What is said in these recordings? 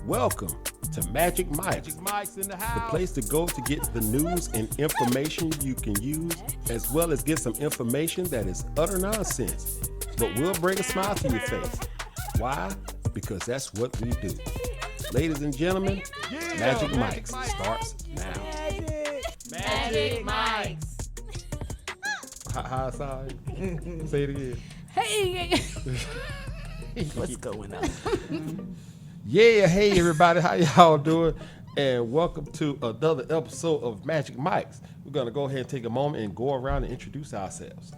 Welcome to M.A.J's in the the house. place to go to get the news and information you can use, as well as get some information that is utter nonsense, but will bring a smile to your face. Why? Because that's what we do. Ladies and gentlemen, M.A.J.C starts now. M.A.J.C. How sound? Say it again. Hey, What's going on? Yeah, hey everybody, how y'all doing? And welcome to another episode of M.A.J.C. We're gonna go ahead and take a moment and go around and introduce ourselves.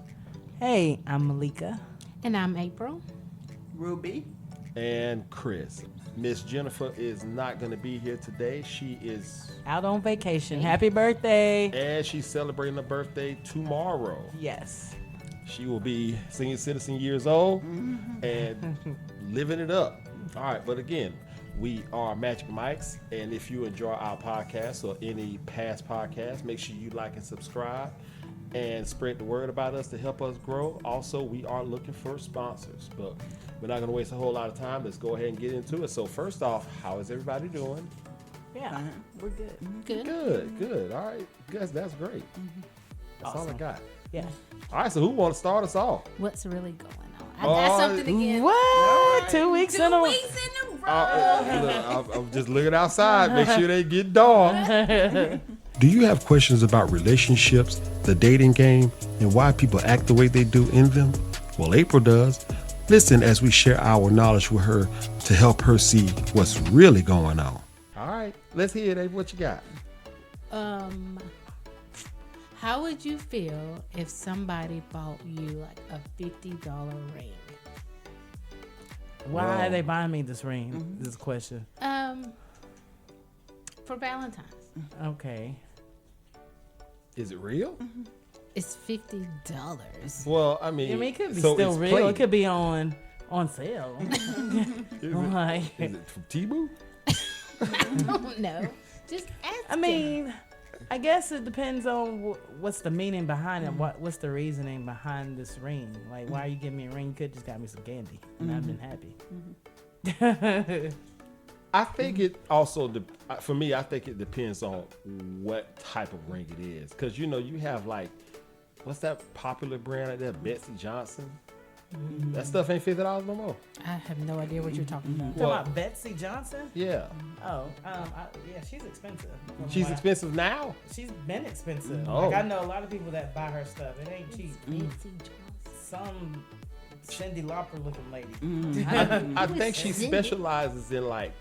Hey, I'm Malika. and I'm April. Ruby. And Chris. Miss Jennifer is not gonna be here today. She is, Out on vacation. Happy birthday. and she's celebrating her birthday tomorrow. Yes. She will be senior citizen years old and living it up. All right, but again, we are M.A.J.C, and if you enjoy our podcast or any past podcasts, make sure you like and subscribe and spread the word about us to help us grow. Also, we are looking for sponsors, but we're not going to waste a whole lot of time. Let's go ahead and get into it. So first off, how is everybody doing? Yeah, we're good. Good. Good. All right, guys, that's great. That's all I Awesome. got. Yeah. All right, so who want to start us off? What's really going on? I got something again. What? Right. 2 weeks in 2 a row. weeks in a row. I'm just looking outside, make sure they get dark. Do you have questions about relationships, the dating game, and why people act the way they do in them? Well, April does. Listen as we share our knowledge with her to help her see what's really going on. All right, let's hear it, April. What you got? How would you feel if somebody bought you like a $50 ring? Why Whoa. are they buying me this ring? This is a question. For Valentine's. Okay. Is it real? It's $50. Well, I mean, I mean, it could be so still it's real. played. It could be on sale. Like, Is it from Tebow? I don't know. Just ask I mean, I guess it depends on what's the meaning behind it. What's the reasoning behind this ring? Like, why are you giving me a ring? You could just got me some candy, and I've been happy. I think it also, for me, I think it depends on what type of ring it is. Because, you know, you have like, what's that popular brand like that? Betsy Johnson? That stuff ain't $50 no more. I have no idea what you're talking about. Talking about Betsy Johnson? Yeah. Oh, yeah, she's expensive. From She's what I- expensive now? She's been expensive. Oh. Like, I know a lot of people that buy her stuff. It ain't cheap. Betsy Johnson. Some Cindy Lauper looking lady. I think she specializes in like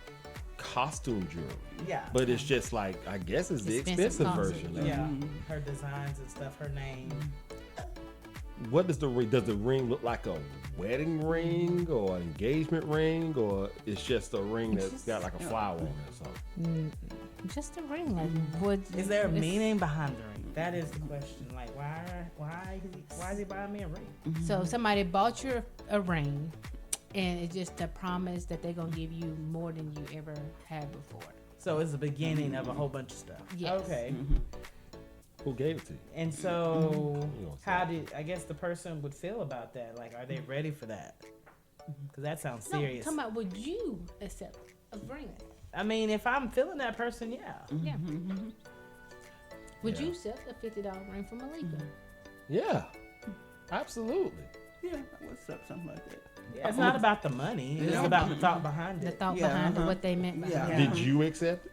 costume jewelry. Yeah. But it's just like, I guess it's the Expensive expensive costume. version. Yeah, her designs and stuff, her name. What does the ring, does the ring look like a wedding ring or an engagement ring, or it's just a ring that's got like a flower on it or something? Just a ring. Like, what Is there a it's- meaning behind the ring? That is the question. Like, why is he buying me a ring? So if somebody bought you a ring, and it's just a promise that they're gonna give you more than you ever had before. So it's the beginning of a whole bunch of stuff. Yes. Okay. Who gave it to you? And so, You know, how did I guess the person would feel about that? Like, are they ready for that? Because that sounds No, serious. talking about would you accept a ring? I mean, if I'm feeling that person, yeah. Yeah. Would Yeah. you accept a $50 ring from Malika? Yeah, absolutely. Yeah, what's up? Something like that. Yeah, it's not about the money. It's Yeah. about the thought behind The it. thought Yeah, behind it, uh-huh. what they meant by Yeah. it. Did you accept it?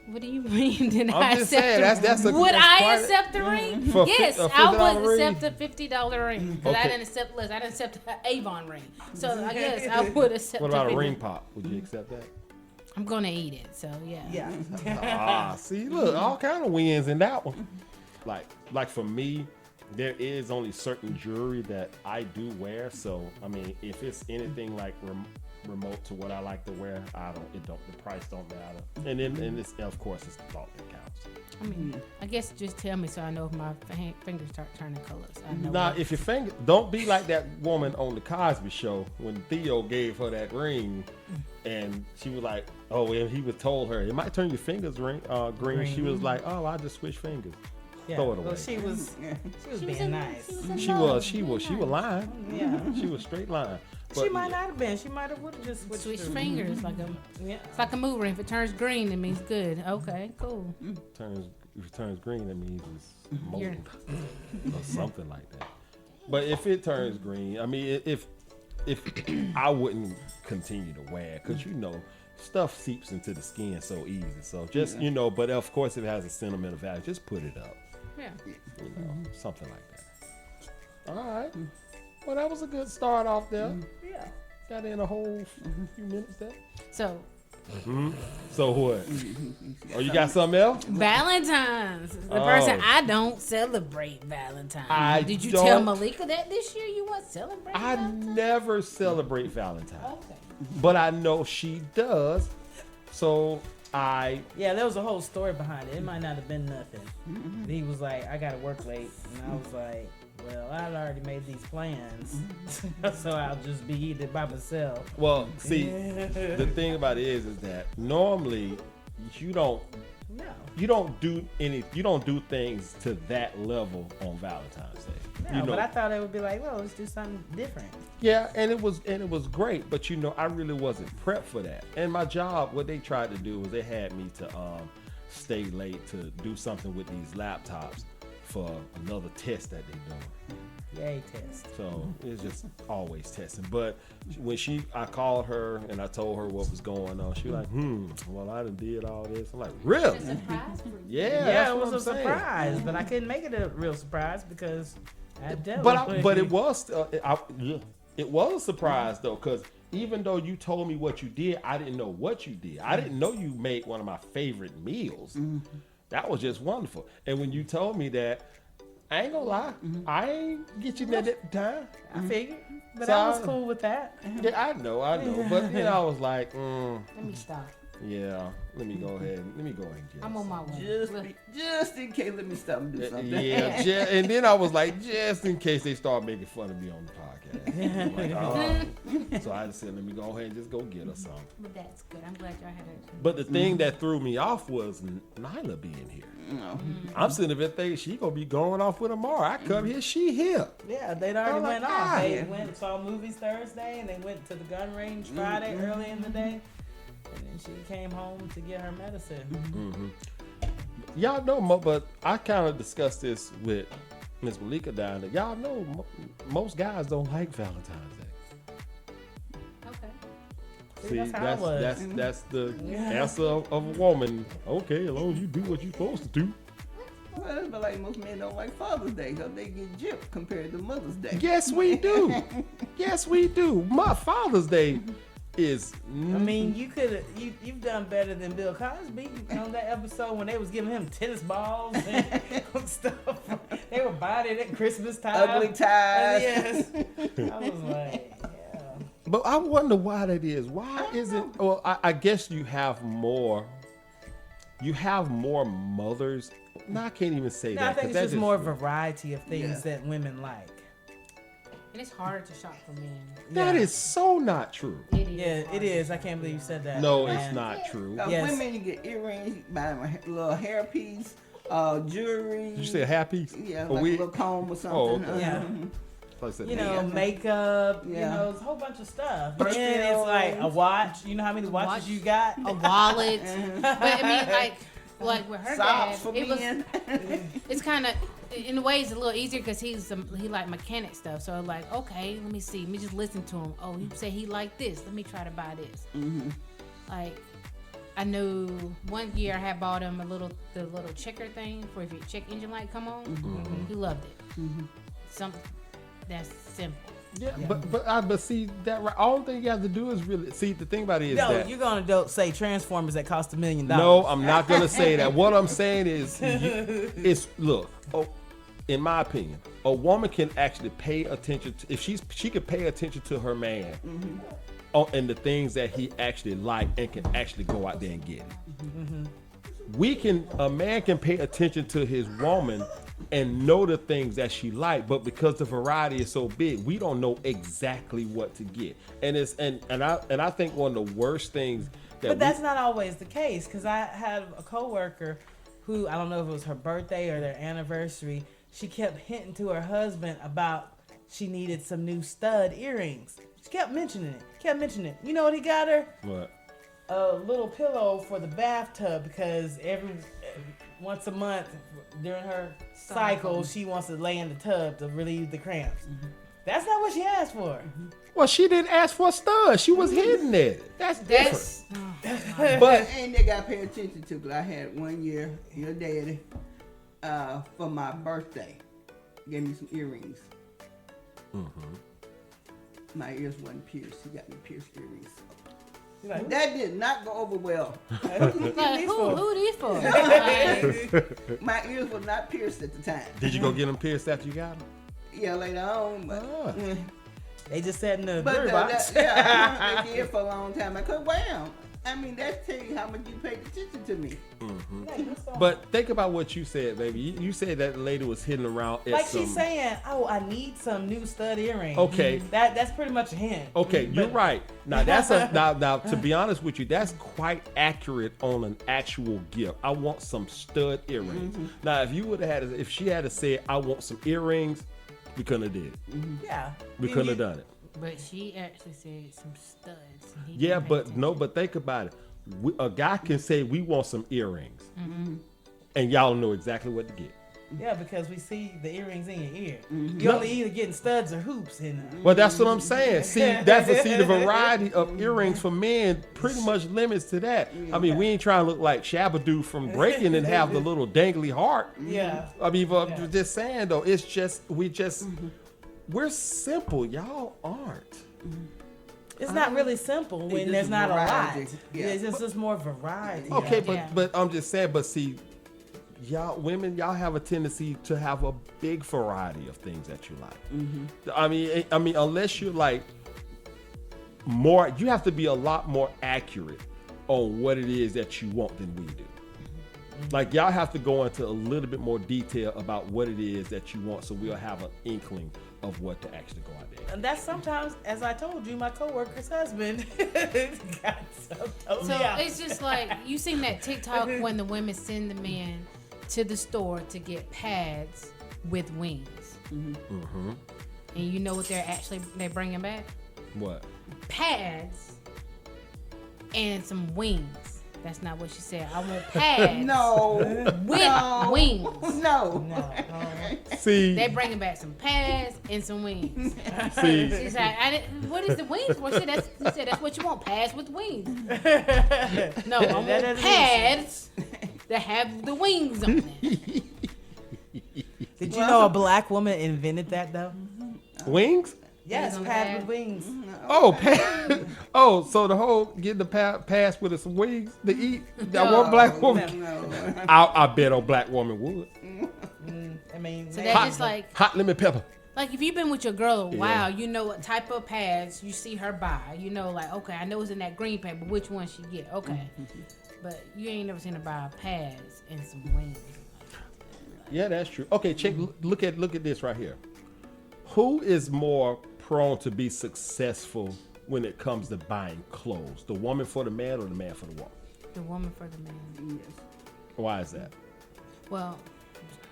What do you mean? Did I I'm just accept saying, the that's a- Would that's I quite- accept the ring? For Yes, a I $50 would ring? accept a $50 ring. Because I Okay. didn't accept less. I didn't accept an Avon ring. So I guess I would accept What about a $50. ring pop? Would you accept that? I'm going to eat it. So yeah. Yeah. See, look, all kind of wins in that one. Like for me, there is only certain jewelry that I do wear. So I mean, if it's anything like remote to what I like to wear, the price don't matter. And then, of course, it's the thought that counts. I mean, I guess just tell me so I know if my fingers start turning colors. I know. Now, what- if your finger, don't be like that woman on the Cosby Show when Theo gave her that ring, and she was like, "Oh," and he was told her it might turn your fingers green. She was like, "Oh, I just switch fingers." Yeah. Throw it Well, away. she was She was being in- nice. in She love. was lying. Yeah. She was straight lying. She might not have been. She might have would have just Switch through. fingers like a Yeah. it's like a mood ring. If it turns green, it means good. Okay, cool. If it turns green, that means it's You're- mold or something like that. But if it turns green, I mean, if I wouldn't continue to wear it, because stuff seeps into the skin so easy. So just but of course, if it has a sentimental value, just put it up. Yeah. Something like that. All right. Well, that was a good start off there. Yeah. Got in a whole few minutes there. So So what? Oh, you got something else? Valentine's. The person I don't celebrate Valentine's. Did you tell Malika that this year you weren't celebrating I Valentine's? never celebrate Valentine's, Okay. but I know she does. So Yeah, there was a whole story behind it. It might not have been nothing. He was like, I gotta work late. And I was like, well, I'd already made these plans. So I'll just be eating it by myself. well, see, the thing about it is that normally you don't do things to that level on Valentine's Day. No, but I thought it would be like, well, let's do something different. Yeah, and it was great, but I really wasn't prepped for that. And my job, what they tried to do was they had me to stay late to do something with these laptops for another test that they're doing. Yay, test. So it's just always testing. But when I called her and I told her what was going on, she was like, well, I done did all this. I'm like, really? It's a surprise for you. Yeah, Yeah, that's it what was a I'm saying. surprise, but I couldn't make it a real surprise because I dealt But with it was it was a surprise though, because even though you told me what you did, I didn't know what you did. I didn't know you made one of my favorite meals. That was just wonderful. And when you told me that, I ain't gonna lie, I ain't get you that at the time. I figured, but So I was cool with that. Yeah, I know. But I was like, Let me stop. yeah, let me go ahead and get I'm it. on my way. Just in case, let me stop and do something. Yeah, and then I was like, just in case they start making fun of me on the podcast. I'm like, oh. So I just said, let me go ahead and just go get her some. But that's good. I'm glad y'all had it. But the thing that threw me off was Nyla being here. No. I'm sitting there thinking she gonna be going off with tomorrow. I come here, she here. Yeah, they'd already I'm like, went off. They yeah. went and saw movies Thursday, and they went to the gun range Friday early in the day, and then she came home to get her medicine. Y'all know, but I kind of discussed this with Miss Malika down there. Y'all know most guys don't like Valentine's Day. Okay. See, that's how it was. That's the answer of a woman. Okay, as long as you do what you're supposed to do. Well, it's like most men don't like Father's Day because they get gypped compared to Mother's Day. Yes, we do. Yes, we do. My Father's Day is. I mean, you've done better than Bill Cosby on that episode when they was giving him tennis balls and stuff. They were buying it at Christmas time. Ugly ties. Yes. I was like, yeah. But I wonder why that is. Why isn't? Well, I guess you have more. You have more mothers. No, I can't even say No, that. I think 'cause it's that just more variety of things Yeah. that women like. And it's harder to shop for men. That Yeah. is so not true. It is. Yeah, it harder. is. I can't believe you said that. No, man. it's not true. Yes. Women, you get earrings, you buy them a little hairpiece, jewelry. Did you say a happy piece? Yeah, A like wig? a little comb or something. Oh, okay. Yeah. I said You know, Yeah. makeup, you Yeah. know, it's a whole bunch of stuff. But Then it's like a watch. You know how many watches Watch. you got? A wallet. But I mean, like with her dad, Socks for it was. men. It's kind of, in a way, it's a little easier because he like mechanic stuff. So like, okay, let me see. Let me just listen to him. Oh, he say he like this. Let me try to buy this. Like, I know one year I had bought him the little checker thing for if your check engine light come on. He loved it. Something that's simple. Yeah, but see that all thing you have to do is really see the thing about it is No, that you're gonna say Transformers that cost $1 million. no, I'm not gonna say that. What I'm saying is, it's look. In my opinion, a woman can actually pay attention to if she can pay attention to her man, and the things that he actually like and can actually go out there and get it. A man can pay attention to his woman and know the things that she like, but because the variety is so big, we don't know exactly what to get. And I think one of the worst things But that's not always the case, because I had a coworker who, I don't know if it was her birthday or their anniversary, she kept hinting to her husband about she needed some new stud earrings. She kept mentioning it. You know what he got her? What? A little pillow for the bathtub because once a month during her cycle, she wants to lay in the tub to relieve the cramps. That's not what she asked for. Well, she didn't ask for a stud. She was hitting it. That's different. But and they got to pay attention to, because I had one year, your daddy, for my birthday, gave me some earrings. My ears wasn't pierced. He got me pierced earrings. Like, That did not go over well. Like, who these for? My ears were not pierced at the time. Did you go get them pierced after you got them? Yeah, later on, but they just sat in the but bird box. they did for a long time. I couldn't wear them. I mean, that tell you how much you paid attention to me. But think about what you said, baby. You said that lady was hitting around at Like some... she's saying, "Oh, I need some new stud earrings." Okay. That's pretty much a hint. Okay, you're right. Now that's now to be honest with you, that's quite accurate on an actual gift. I want some stud earrings. Now, if you would have had, if she had to say, "I want some earrings," we couldn't have did it. Yeah. We couldn't have done it. But she actually said some studs. Yeah, but think about it. A guy can say, "We want some earrings," and y'all know exactly what to get. Yeah, because we see the earrings in your ear. You only either getting studs or hoops in them. Well, that's what I'm saying. See, the variety of earrings for men pretty much limits to that. I mean, we ain't trying to look like Shabba-Doo from Breaking and have the little dangly heart. Yeah. I mean, but just saying though, it's just we're simple. Y'all aren't. It's not really simple when just there's not a lot. variety. Yeah. It's just more variety. Okay, Yeah. but I'm just saying. But see, y'all women, y'all have a tendency to have a big variety of things that you like. I mean, unless you're like more, you have to be a lot more accurate on what it is that you want than we do. Like y'all have to go into a little bit more detail about what it is that you want, so we'll have an inkling of what to actually go out there. And that's sometimes, as I told you, my coworker's husband got some. So it's just like, you seen that TikTok when the women send the men to the store to get pads with wings. And you know what they're bringing back? What? Pads and some wings. That's not what she said. I want pads. No. With wings. No. See, They bringing back some pads and some wings. see, She's like, what is the wings for? She said, that's what you want, pads with wings. No, I want pads that have the wings on it. Did you know a black woman invented that though? wings. Yes, on the pad pad. with wings. Oh, so the whole getting the pass with some wings to eat. That one black woman. No. I bet a black woman would. I mean, So that's just like Hot lemon pepper. if you've been with your girl a while, you know what type of pads you see her buy. You know, like, okay, I know it's in that green pack, but which one she get? Okay. But you ain't never seen her buy pads and some wings. Yeah, that's true. Okay, check. Look at this right here. Who is more prone to be successful when it comes to buying clothes? The woman for the man or the man for the woman? The woman for the man. Yes. Why is that? Well,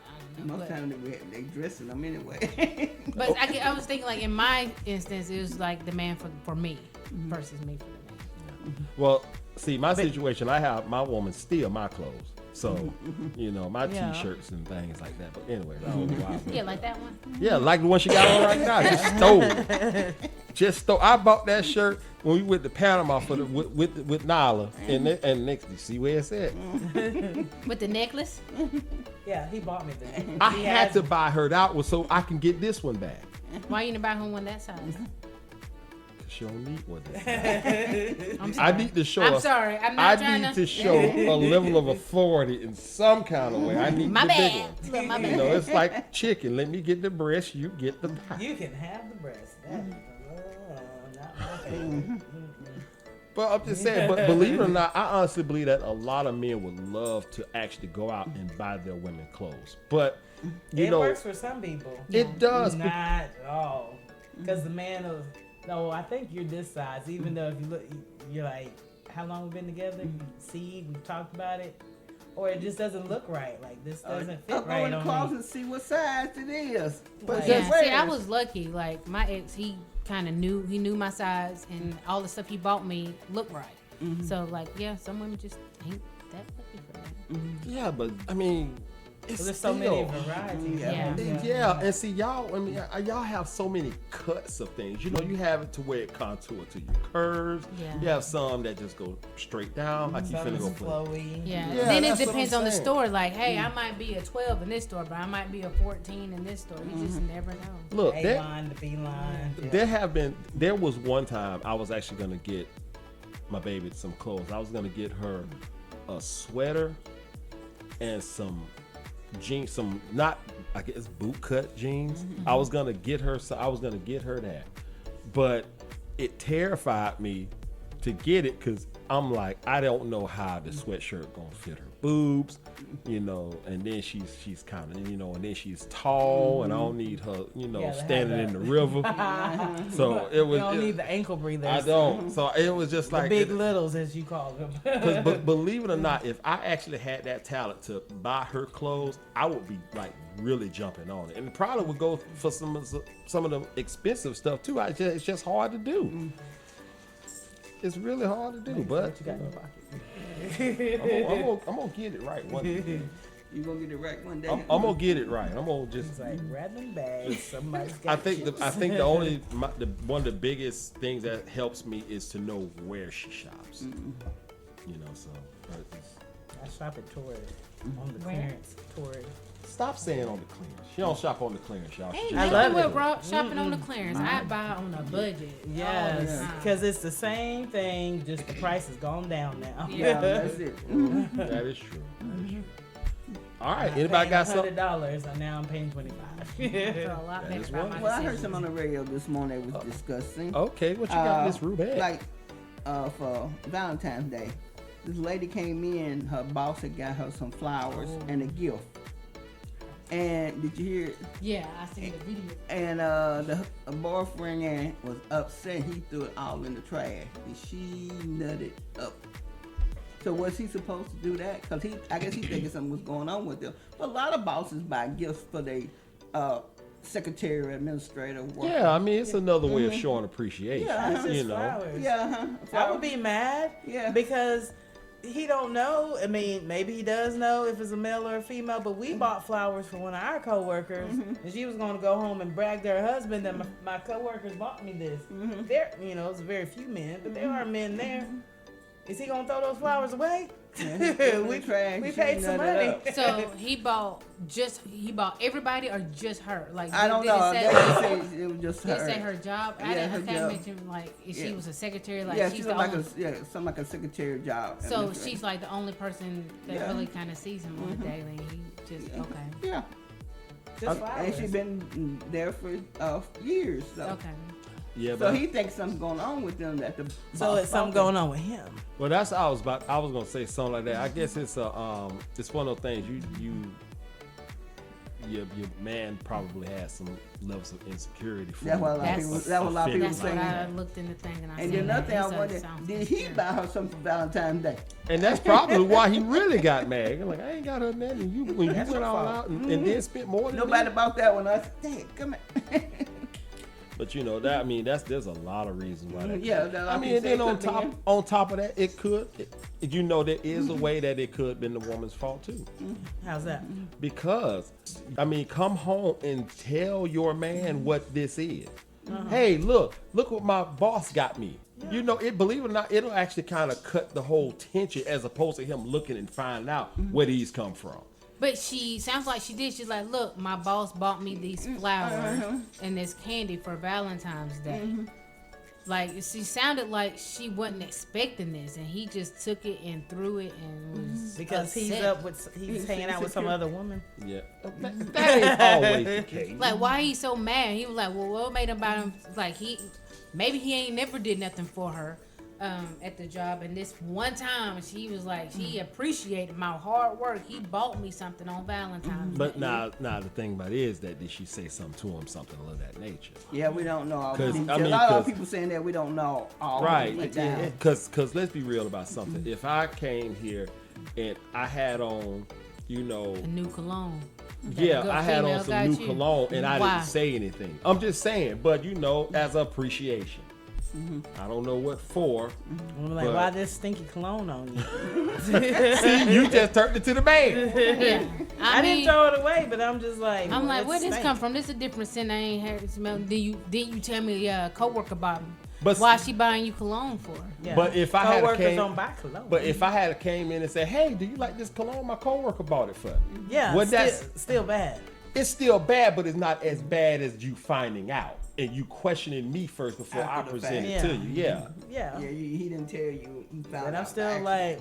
I don't know. Most times they dressing them anyway. But I was thinking, like, in my instance, it was like the man for me versus me for the man. Well, see, my situation, I have my woman steal my clothes. So, you know, my Yeah. T-shirts and things like that. But anyway, I don't know why. Yeah, like that one. Yeah, like the one she got on right now. Just stole. I bought that shirt when we went to Panama for with Nala, and next, you see where it's at. With the necklace. yeah, he bought me that. I He had has to buy her that one so I can get this one back. Why you didn't buy her one that size? She don't need one. I'm I sorry. need to show. I'm sorry. I'm not trying need to show a level of authority in some kind of way. I need My the bad. big one. Look, my You bad. know, it's like chicken. Let me get the breast, you get the pie. You can have the breast. That is not my favorite. But I'm just saying, but believe it or not, I honestly believe that a lot of men would love to actually go out and buy their women clothes. But you It know, works for some people. it does. Not at all. Because the man of, no, I think you're this size. Even though if you look, you're like, how long we been together? See, we talked about it. or it just doesn't look right. Like this doesn't fit I'll go right in the on closet me. and see what size it is. But Like- Yeah, just see, I wear it. was lucky. Like my ex, he kind of knew my size, and all the stuff he bought me looked right. So like, yeah, some women just ain't that lucky for that. Yeah, but I mean, it's There's so still, many varieties. Yeah. Yeah, and see y'all. I mean, y'all have so many cuts of things. You know, you have it to where it contour to your curves. Yeah. You have some that just go straight down, like you Some finna is go play. flowy. Yeah. Yeah, Then it that's what depends I'm on the saying. store. Like, hey, I might be a 12 in this store, but I might be a 14 in this store. You just never know. Look, A there, line, the B line. there was one time I was actually gonna get my baby some clothes. I was gonna get her a sweater and some jeans, some not I guess boot cut jeans. I was gonna get her that, but it terrified me to get it because I'm like, I don't know how the sweatshirt gonna fit her boobs, you know, and then she's kind of, you know, and then she's tall and I don't need her, you know, Yeah, they standing have in the river. So it was. You don't need the ankle breathers. I don't. So it was just The like big littles, as you call them. but believe it or not, if I actually had that talent to buy her clothes, I would be like really jumping on it, and probably would go for some of the expensive stuff too. It's just hard to do. It's really hard to do, but What you got in your pocket? I'm gonna get it right one day. You gonna get it right one day. I'm gonna get it right. I'm gonna just. It's like random bags. Somebody's I got think chips. the only one of the biggest things that helps me is to know where she shops. You know, so. I shop at Torrid on the Where? clearance. Torrid. Stop saying on the clearance. She don't shop on the clearance, y'all. Ain't I nothing love with it. shopping on the clearance. I buy on a budget. Yes, Yeah. because it's the same thing, just the price has gone down now. Yeah, that's it. That is true. All right. I Anybody paid got something? $100 and now I'm paying $25. So a lot That better is about one. my Well, I heard decisions. some on the radio this morning that was discussing. Okay, what you got, Miss Rubette? Like, for Valentine's Day, this lady came in. Her boss had got her some flowers and a gift. And did you hear? Yeah, I seen the video. And the boyfriend was upset. He threw it all in the trash, and she nutted up. So was he supposed to do that? Cause I guess he thinking something was going on with them. But a lot of bosses buy gifts for their secretary, or administrator. Work. Yeah, I mean it's another way of showing appreciation. Yeah, It's just you know. flowers. Yeah. I would be mad Yeah. because he don't know. I mean, maybe he does know if it's a male or a female, but we bought flowers for one of our coworkers, and she was going to go home and brag to her husband that my coworkers bought me this. There, you know, it's very few men, but there are men there. Is he gonna throw those flowers away? Yeah, we trash, we she paid some nutted money. up. So he bought everybody or just her? Like I don't did know. It They say, said it was just did it her. say her job? Yeah, I her can't job. mention like if Yeah. she was a secretary. Like Yeah, she's she's the like only. something like a secretary job. So administrator. she's like the only person that Yeah. really kind of sees him on the daily. And he just okay. Yeah. Just And flowers. she's been there for years. So. Okay. Yeah, So but he thinks something's going on with them that the So boss it's something bought them. going on with him. well, that's I was gonna say something like that. I guess it's it's one of those things your man probably has some levels of insecurity for. That's what a lot of That's- people. That's what a lot of people That's what saying. I looked in the thing and I And seen then that. another thing I He said it wonder, sounds did he insecure. buy her something for Valentine's Day? And that's probably why he really got mad. You're like, I ain't got her nothing. And you when you That's went her all fault. out and then spent more than Nobody that. bought that one. I said, dang, come on. But you know that I mean there's a lot of reasons why that. Yeah, could- that a lot I of mean, people and then say it on could be top him. on top of that, it could. You know, there is a way that it could have been the woman's fault too. How's that? Because I mean, come home and tell your man what this is. Hey, look what my boss got me. You know, believe it or not, it'll actually kind of cut the whole tension as opposed to him looking and finding out where these come from. But she sounds like she did. She's like, look, my boss bought me these flowers and this candy for Valentine's Day. Like, she sounded like she wasn't expecting this, and he just took it and threw it and was Because he's upset. he's hanging out with some other woman. Yeah, that ain't always the case. Like, why he so mad? He was like, well, what made him about him? Like, maybe he ain't never did nothing for her at the job, and this one time she was like, she appreciated my hard work. He bought me something on Valentine's But Day. now the thing about it is that did she say something to him, something of that nature? Yeah, we don't know all the 'Cause, details. I mean, a lot of 'cause- people saying that we don't know all Right, the way down. because let's be real about something. If I came here and I had on, you know, A new cologne. yeah, good I had on female some got new you. cologne, and I Why? didn't say anything. I'm just saying, but you know, as appreciation. I don't know what for. I'm like, But- why this stinky cologne on you? See, you just turned it to the man. Yeah. I mean, didn't throw it away, but I'm just like, I'm like, it's where this stink. come from? This is a different scent I ain't heard it smell. Didn't you tell me coworker about me? But Why she buying you cologne for? Yeah. But if I had Coworkers came- don't buy cologne. But if I had came in and said, "Hey, do you like this cologne?" My coworker bought it for me. yeah, Well, still bad. It's still bad, but it's not as bad as you finding out and you questioning me first before I After the present fact. it to you. Yeah. Yeah. Yeah, he didn't tell you. You found But I'm out still after. like,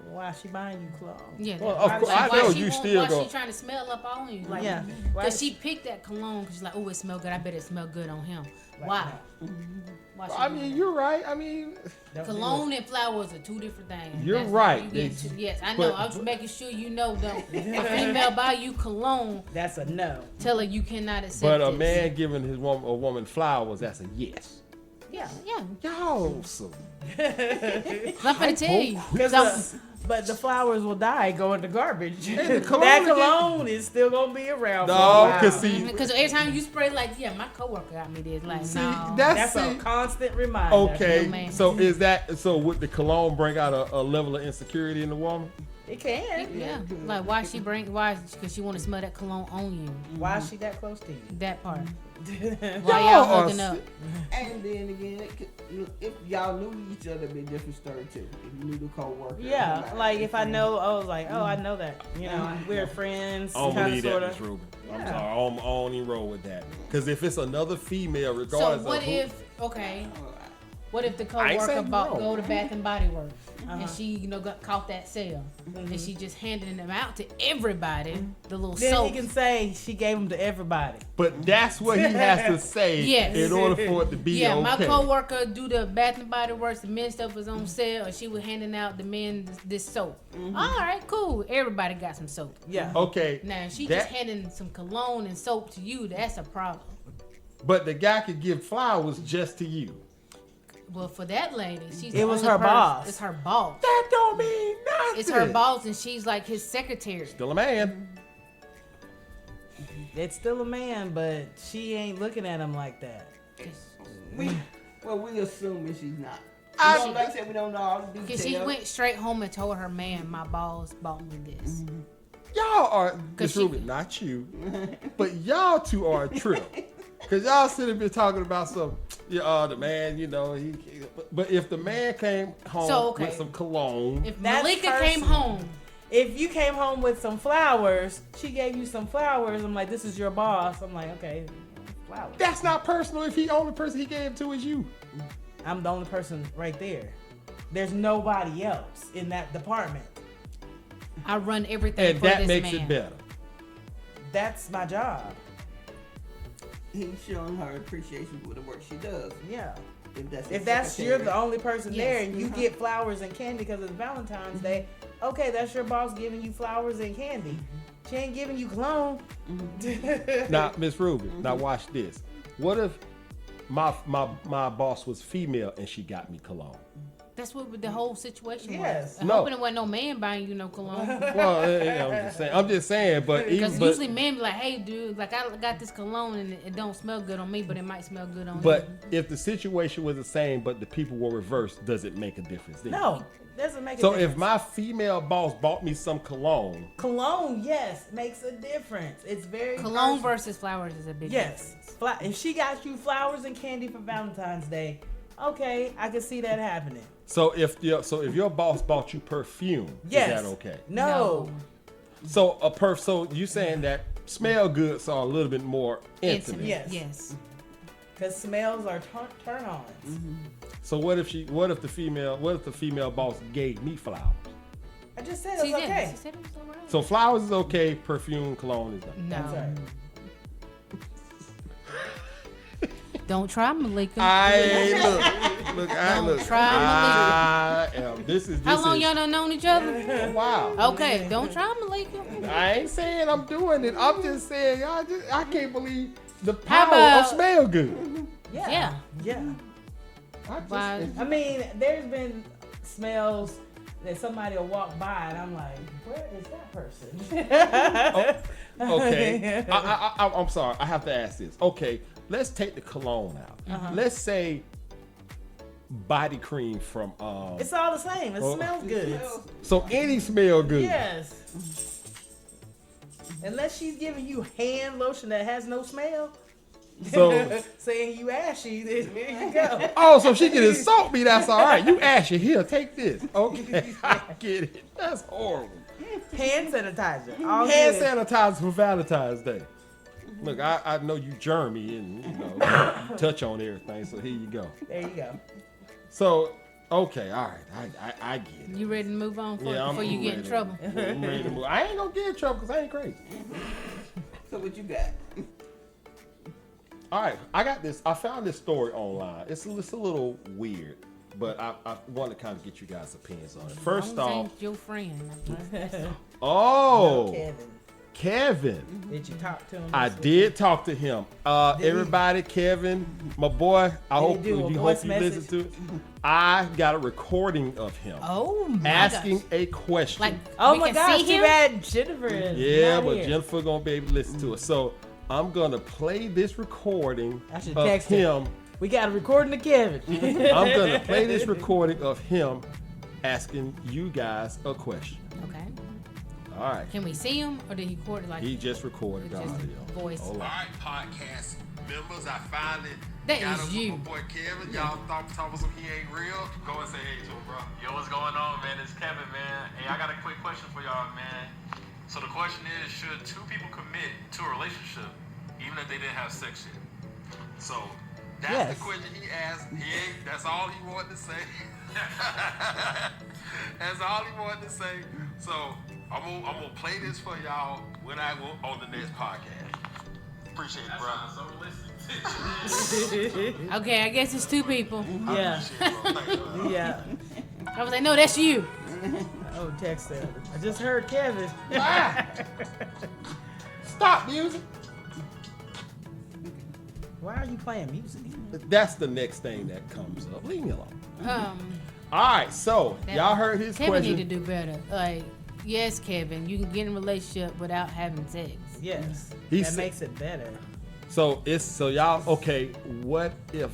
why she buying you cologne? Yeah. Well, that- of course, like, I know why she you want- still why go- she trying to smell up on you? Like, Yeah. Because she picked that cologne because she's like, oh, it smell good. I bet it smell good on him. Why? Why she I doing mean, that? you're right. I mean, Don't do Cologne and flowers are two different things. You're That's right. how you get It's- to- yes, I but- know. I was making sure you know, though. If a female buy you cologne, it. That's a no. tell her you cannot accept but a this. man giving a woman flowers, that's a yes. Yeah, yeah. Y'all some. I'm gonna tell you. But the flowers will die, go in the garbage. the cologne that again. cologne is still gonna be around. for a No, while. cause see, Because every time you spray, like, yeah, my coworker got me this. Like, see, no. That's a see, constant reminder. No, okay. man. So is that so? Would the cologne bring out a level of insecurity in the woman? It can. Yeah. Like, why she bring, why? Because she want to smell that cologne on you. Why is she that close to you? That part. Y'all Why y'all are hooking up? And then again, if y'all knew each other, it'd be a different story too. If you knew the co-worker. Yeah, everybody, like if I friends. know, I was like, oh, I know that. You know, we're friends, I don't kind believe of, that, sort Miss of. Rubin. I'm Yeah. sorry. I don't even roll with that. Because if it's another female, So regardless what of who, if, okay, what if the I ain't coworker saying bought no. go to Bath and Body Works Uh-huh. and she, you know, got caught that sale and she just handing them out to everybody, the little Then soap. he can say she gave them to everybody. but that's what he has to say Yes. in order for it to be Yeah, okay. my coworker do the Bath and Body Works. The men's stuff was on sale, and she was handing out the men this soap. All right, cool. Everybody got some soap. Yeah. Okay. Now if she that- just handing some cologne and soap to you. That's a problem. But the guy could give flowers just to you. Well, for that lady, she's It the was only her person- boss. It's her boss. That don't mean nothing. It's her boss, and she's like his secretary. Still a man. It's still a man, but she ain't looking at him like that. we assuming she's not. I- We don't, like I said, we don't know all the details. Because she went straight home and told her man, my boss bought me this. Y'all are, Miss she- Rubin, not you, but y'all two are a trip. Cause y'all sitting here talking about some, the man, you know, but if the man came home So, okay. with some cologne, If That's Malika came personal. home, If you came home with some flowers, she gave you some flowers. I'm like, this is your boss. I'm like, okay, flowers. that's not personal if the only person he gave to is you. I'm the only person right there. There's nobody else in that department. I run everything And for that this makes man. it better. That's my job. He's showing her appreciation for the work she does. Yeah. If If that's you're the only person Yes. there and you get flowers and candy because it's Valentine's Day, okay, that's your boss giving you flowers and candy. She ain't giving you cologne. Now, Miss Rubin, now watch this. What if my boss was female and she got me cologne? That's what the whole situation Yes. was. I'm No. hoping there wasn't no man buying you no cologne. Well, I'm just saying, but Because even usually men be like, hey, dude, like I got this cologne and it don't smell good on me, but it might smell good on but you. if the situation was the same, but the people were reversed, does it make a difference? Then? No, doesn't make a So difference. if my female boss bought me some cologne, Cologne, yes, makes a difference. It's very Cologne personal. versus flowers is a big Yes. difference. If she got you flowers and candy for Valentine's Day, okay, I can see that happening. so if your boss bought you perfume, Yes. is that okay? No. So you saying that smell goods are a little bit more intimate. Yes. Yes. Because smells are turn-ons. So what if the female boss gave me flowers? I just said She it's did. okay. She said it was all right. So flowers is okay, perfume, cologne is not. That's No. right. Don't try, Malika. Look, Don't try I am. This How long is y'all done known each other? wow. Okay, don't try, Malika. I ain't saying I'm doing it. I'm just saying I can't believe the How power about- of smell good. Yeah. Yeah. Yeah. I just- Why- I mean, there's been smells that somebody will walk by and I'm like, where is that person? Okay. I'm sorry. I have to ask this. Okay, let's take the cologne out. Let's say body cream from It's all the same. It smells good. so any smell good. Yes. Unless she's giving you hand lotion that has no smell. So saying you ashy, then here you go. oh, so she can insult me, that's all right. You ashy, here, take this. Okay. I get it. That's horrible. Hand sanitizer. All Hand good. sanitizer for Valentine's Day. Look, I know you germy and you touch on everything, so here you go. There you go. So, okay, all right, I get it. You ready to move on Yeah, before you get in ready. trouble? I'm ready to move. I ain't gonna get in trouble because I ain't crazy. So what you got? All right, I got this. I found this story online. It's a little weird, but I want to kind of get you guys' opinions on it. First As long as off, ain't your friend. oh, Kevin, Kevin. did you talk to him? I this week? did talk to him. Everybody, Kevin, my boy. I hope do a you voice listen to it. I got a recording of him Oh my asking gosh. a question. Like, Oh we my can gosh, see too him? bad Jennifer is yeah, not but here. Jennifer gonna be able to listen to it. So I'm gonna play this recording I should of text her. him. We got a recording of Kevin. I'm gonna play this recording of him asking you guys a question. Okay. All right. Can we see him or did he record it like He just recorded the Just audio. voice. Hold All on. right, podcast members, I finally That got is up you. with my boy Kevin. Y'all thought some he ain't real. Go and say hey to him, bro. Yo, what's going on, man? It's Kevin, man. Hey, I got a quick question for y'all, man. So the question is, should two people commit to a relationship even if they didn't have sex yet? So that's Yes. the question he asked. That's all he wanted to say. That's all he wanted to say. So I'm gonna play this for y'all when I will on the next podcast. Appreciate it, That bro. sounds so realistic. Okay, I guess it's two people. Yeah, Appreciate it, bro. Thank you, bro. yeah. I was like, no, that's you. Oh, text her. I just heard Kevin. Stop music. Why are you playing music? That's the next thing that comes up. Leave me alone. Um, All right, so that- y'all heard his Kevin question. need to do better. Like, yes, Kevin, you can get in a relationship without having sex. Yes, He that said- makes it better. So y'all okay? What if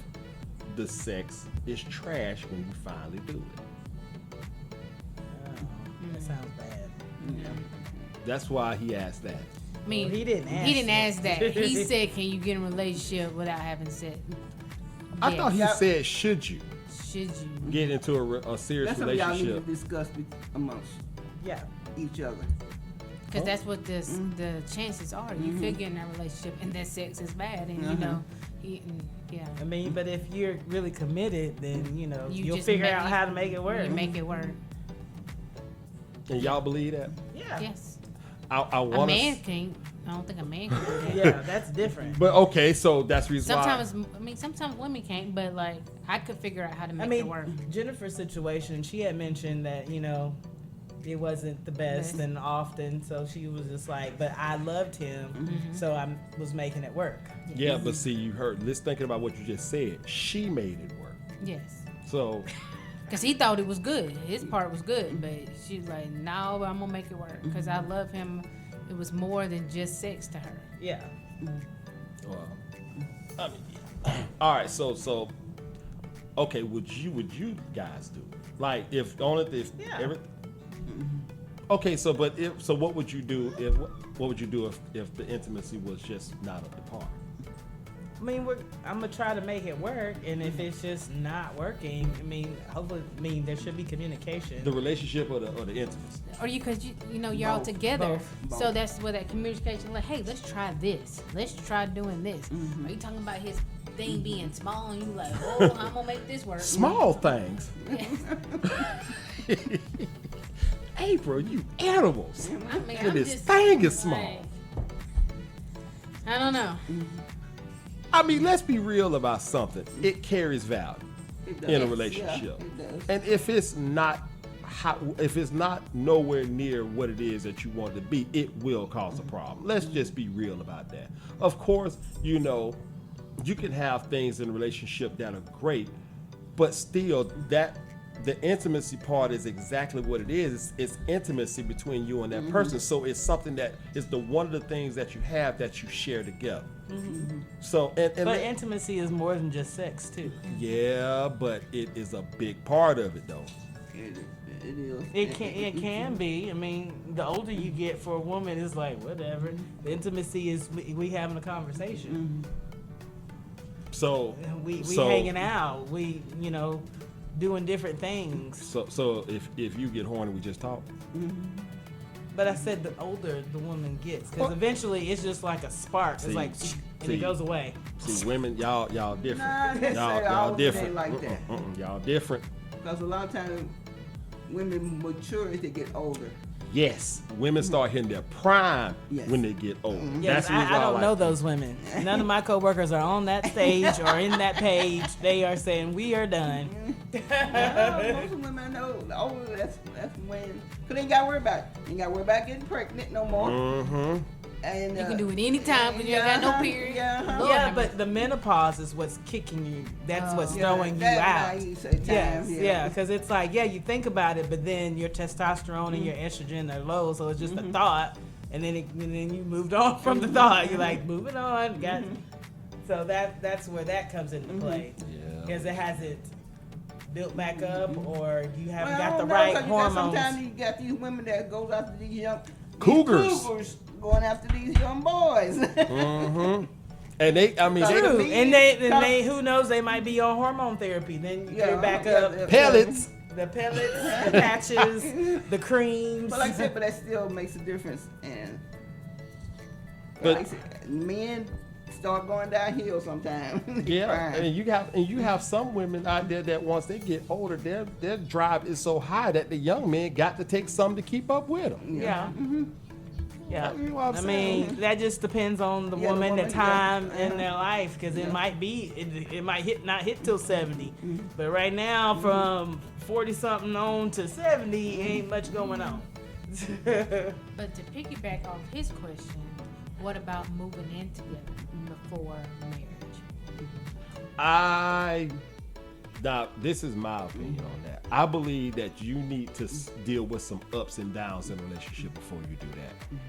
the sex is trash when you finally do it? That sounds bad. That's why he asked that. I mean, Well, he didn't ask He didn't that. ask that. He said, "Can you get in a relationship without having sex?" I Yes. thought he said, should you Should you? get into a serious That's something y'all need to relationship? discuss amongst Yeah, each other. Because that's what the chances are. You could get in a relationship and that sex is bad, and you know, yeah. I mean, but if you're really committed, then you know You you'll just figure make out it- how to make it work. You make it work. And y'all believe that? Yeah, Yes. I A want man to. can't. I don't think a man can do that. yeah, that's different. But okay, so that's the reason why. Sometimes, I mean, sometimes women can't, but like, I could figure out how to make I it mean, work. Jennifer's situation, she had mentioned that you know it wasn't the best Best. and often, so she was just like, but I loved him, so I was making it work. Yeah, but see, you heard. Let's thinking about what you just said. She made it work. Yes. So Because he thought it was good. His part was good, but she was like, no, I'm going to make it work. Because I love him. It was more than just sex to her. Yeah, well, I mean, all right. So, okay. Would you guys do it? Like if Yeah. every. Okay, so what would you do if the intimacy was just not up to par? I mean, I'm gonna try to make it work, and if it's just not working, I mean, hopefully, there should be communication. The relationship or the intimacy? Or because you know you're all Both. together, Both. so that's where that communication. Like, hey, let's try this. Let's try doing this. Are you talking about his thing being small and you like, oh, I'm gonna make this work? Small things. April, you animals. I mean, And I'm this just thing is like, small. I don't know. I mean, let's be real about something. It carries value It does. in a Yeah, relationship, it does. and if it's not nowhere near what it is that you want it to be, it will cause a problem. Let's just be real about that. Of course, you know, you can have things in a relationship that are great, but still that the intimacy part is exactly what it is. It's intimacy between you and that person. So it's something that is one of the things that you have that you share together. So and But intimacy is more than just sex too. yeah, but it is a big part of it though. It is. It can be. I mean, the older you get for a woman, it's like whatever. The intimacy is we having a conversation. So We hanging out. We doing different things. So if you get horny, we just talk. But I said the older the woman gets, because eventually it's just like a spark. It's like and it goes away. See, women, y'all different. Nah, they say y'all all different. women ain't like that. Y'all different. Because a lot of times women mature as they get older. Yes, women start hitting their prime Yes. when they get older. Yes, That's the reason I why don't like know those women. None of my coworkers are on that stage or in that page. They are saying we are done. Most of women I know, the older, that's when, because they ain't got to worry about it. They ain't got to worry about getting pregnant no more. And You can do it anytime when you ain't got no period. Lord, Yeah, have but the menopause is what's kicking you. That's what's Yeah, throwing you that's out. why you say time, Yes, because it's like, you think about it, but then your testosterone and your estrogen are low, so it's just a thought, and then you moved on from the thought. You're like, moving on. So that's where that comes into play, because it hasn't built back up, or you haven't got the right hormones. Sometimes you got these women that goes after these young Cougars going after these young boys. And they, I mean, True, they and they, who knows, they might be on hormone therapy. Then you get back up. pellets. The pellets, the patches, the creams. But like I said, but that still makes a difference. And But- like I said, men start going downhill sometimes. Yeah, and you have some women out there that once they get older, their drive is so high that the young men got to take something to keep up with them. Yeah. Yeah. You know what I'm I saying? mean, that just depends on the Yeah, the woman, the woman, time yeah. in their life, because it might be, it might not hit till 70, but right now from 40 something on to 70, ain't much going on. But to piggyback off his question, what about moving in together before marriage? Now, this is my opinion on that. I believe that you need to deal with some ups and downs in a relationship before you do that.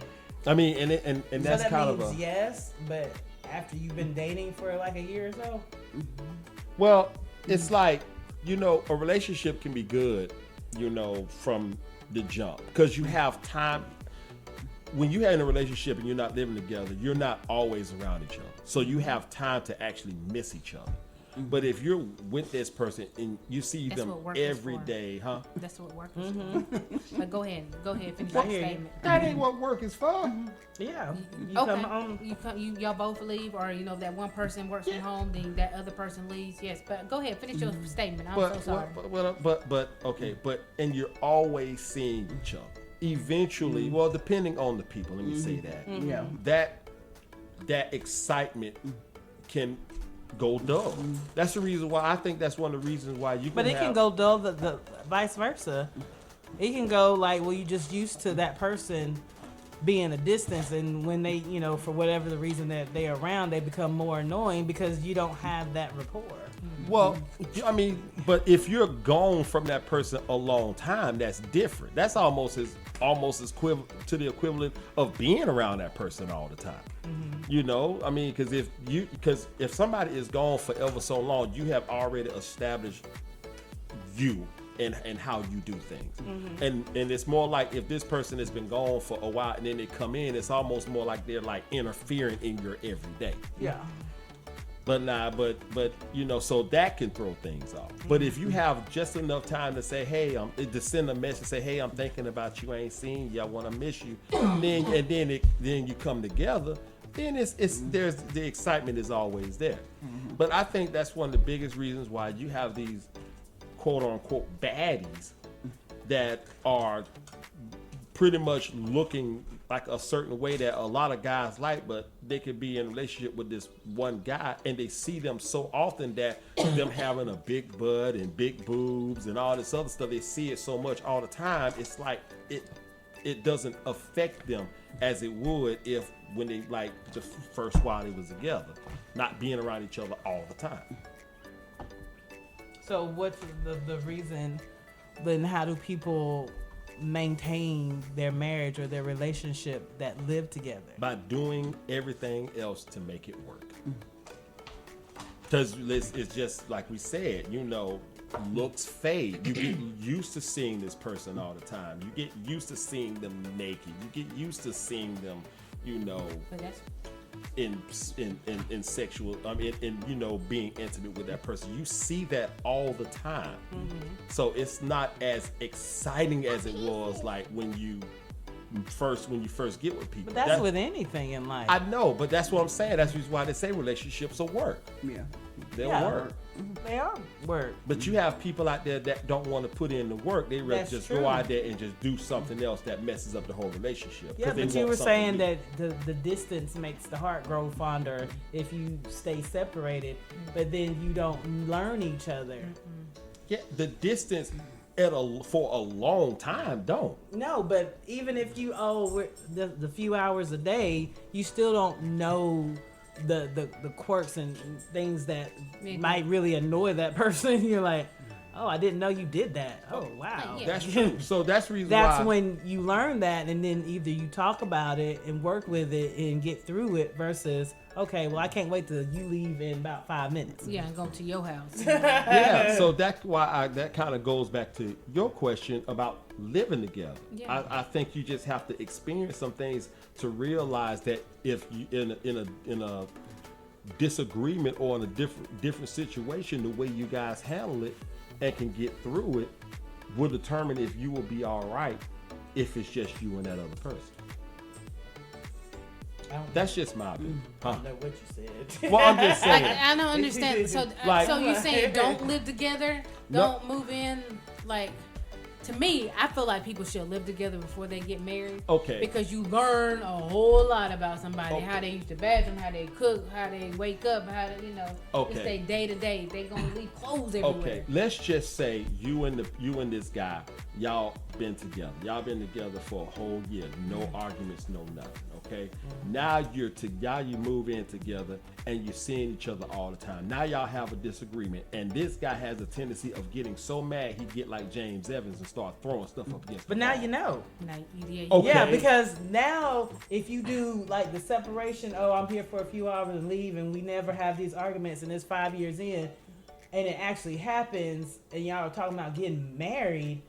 I mean, and So that's that kind means of a yes, but after you've been dating for like a year or so. well, it's like, a relationship can be good, from the jump, because you have time. When you're in a relationship and you're not living together, you're not always around each other. So you have time to actually miss each other. But if you're with this person and you see That's them what work is every for. day, huh? That's what work is for. But go ahead, finish your statement. That ain't what work is for. Yeah. You Okay. come home. Y'all both leave, or if that one person works from home, then that other person leaves. Yes, but go ahead, finish your statement. I'm so sorry. And you're always seeing each other. Eventually, well, depending on the people, let me say that. Yeah. That excitement can go dull. That's the reason why I think that's one of the reasons why you can But it can go dull, the vice versa. It can go like, well, you just used to that person being a distance, and when they, for whatever the reason that they're around, they become more annoying because you don't have that rapport. Well, I mean, but if you're gone from that person a long time, that's different. That's almost as equivalent to the equivalent of being around that person all the time. I mean, because if somebody is gone forever so long, you have already established you and how you do things. And it's more like if this person has been gone for a while and then they come in, it's almost more like they're like interfering in your everyday. Yeah. But so that can throw things off. But if you have just enough time to say, hey, to send a message, say, hey, I'm thinking about you, I ain't seen you, I want to miss you, then you come together, then there's the excitement is always there. But I think that's one of the biggest reasons why you have these quote unquote baddies that are pretty much looking like a certain way that a lot of guys like, but they could be in a relationship with this one guy and they see them so often that them having a big butt and big boobs and all this other stuff, they see it so much all the time, it's like it doesn't affect them as it would if when they like the first while they was together, not being around each other all the time. So what's the reason then how do people maintain their marriage or their relationship that live together? By doing everything else to make it work. Because it's just like we said, looks fade. You get used to seeing this person all the time. You get used to seeing them naked. You get used to seeing them, But that's in sexual, being intimate with that person. You see that all the time. So it's not as exciting as it was like when you first get with people. But that's with anything in life. I know, but that's what I'm saying. That's why they say relationships will work. Yeah. They'll work. They are work. But you have people out there that don't want to put in the work. They rather That's just true. go out there and just do something else that messes up the whole relationship. Yeah, 'Cause they but you want were something saying new. that the distance makes the heart grow fonder if you stay separated, but then you don't learn each other. Yeah, the distance for a long time don't. No, but even if you the few hours a day, you still don't know the quirks and things that might really annoy that person. You're like, oh, I didn't know you did that. Oh, wow. Yeah. That's true. So that's the reason That's why. when you learn that, and then either you talk about it and work with it and get through it versus, okay, well, I can't wait till you leave in about 5 minutes. yeah, and go to your house. Yeah, so that's why that kind of goes back to your question about living together. Yeah. I think you just have to experience some things to realize that if you in a disagreement or in a different situation, the way you guys handle it and can get through it will determine if you will be all right if it's just you and that other person. That's just my opinion. I don't know what you said. Well, I'm just Like, saying. I don't understand. So, Like- so you're saying don't live together, No. don't move in. Like, to me, I feel like people should live together before they get married. Okay. Because you learn a whole lot about somebody, Okay. how they use the bathroom, how they cook, how they wake up, how they, Okay. it's their day to day. They gonna leave clothes everywhere. Okay, let's just say you and this guy, y'all been together. Y'all been together for a whole year. No arguments, no nothing. Okay. Now you move in together and you're seeing each other all the time. Now y'all have a disagreement, and this guy has a tendency of getting so mad he get like James Evans and start throwing stuff up against. But the now wall. you know. Now, yeah, Okay. Yeah, because now if you do like the separation, oh, I'm here for a few hours and leave, and we never have these arguments, and it's 5 years in, and it actually happens, and y'all are talking about getting married,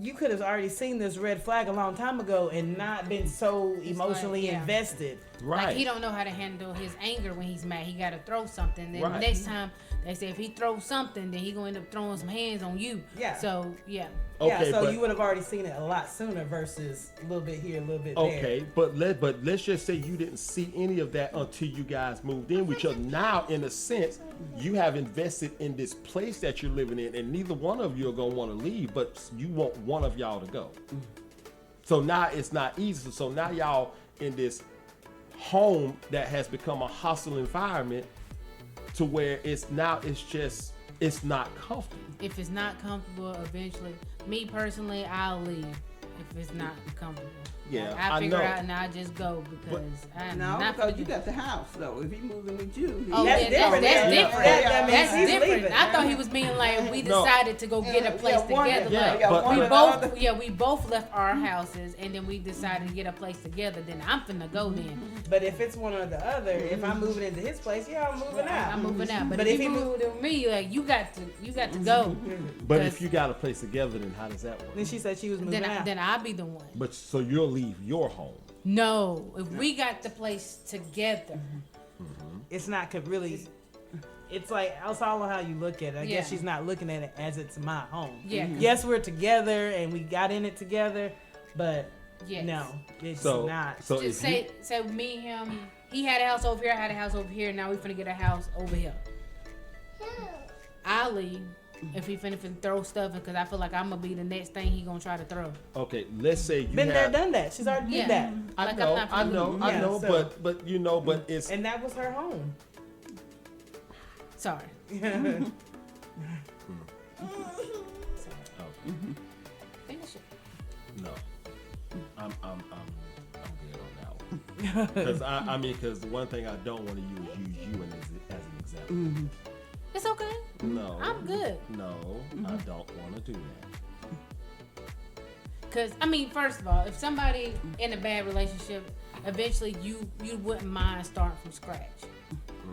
you could have already seen this red flag a long time ago and not been so emotionally like, yeah. invested. Right. Like he don't know how to handle his anger when he's mad. He got to throw something. Then Right. next time they say if he throws something, then he gonna end up throwing some hands on you. Yeah. So yeah. Yeah, Okay, so but- you would have already seen it a lot sooner versus a little bit here, a little bit Okay, there. but let's just say you didn't see any of that until you guys moved in with each other. Now, in a sense, you have invested in this place that you're living in, and neither one of you are gonna want to leave, but you want one of y'all to go. So now it's not easy. So now y'all in this home that has become a hostile environment, to where it's not comfortable. If it's not comfortable, eventually, me personally, I'll leave. If it's not comfortable. Yeah, I I figure know. out and I just go because I'm No, not because finna you do- got the house though. If he moving with you, Oh, That's yeah, different. That's Yeah, different. that means That's he's different. leaving. I thought he was being like we No. decided to go get a place one- together. Yeah, like, but- one we or the both other. we both left our houses and then we decided to get a place together. Then I'm finna go then. But if it's one or the other, if I'm moving into his place, yeah, I'm moving out. I'm moving out. But, But if if you he move with me, like you got to go. But if you got a place together, then how does that Then work? she said she was moving out. Then I'll be the one. But so you'll leave your home. No, if we got the place together, It's not really. It's like that's all on how you look at it. I Yeah. guess she's not looking at it as it's my home. Yeah. Yes, we're together and we got in it together, but yes. no, it's So not. so Just if you, say me, him. He had a house over here. I had a house over here. Now we finna get a house over here. I'll leave if he finna throw stuff because I feel like I'm gonna be the next thing he gonna try to throw. okay, let's say you Been there, have. done that. She's already Yeah. did that, I Like, I'm know, not I finna know, leave. I Yeah, know, so- but it's and that was her home. Sorry. okay. Finish it. No, I'm good on that one. Because the one thing I don't want to use you as an example. It's okay. No, I'm good. No, I don't want to do that. Cause I mean, first of all, if somebody in a bad relationship, eventually you wouldn't mind starting from scratch.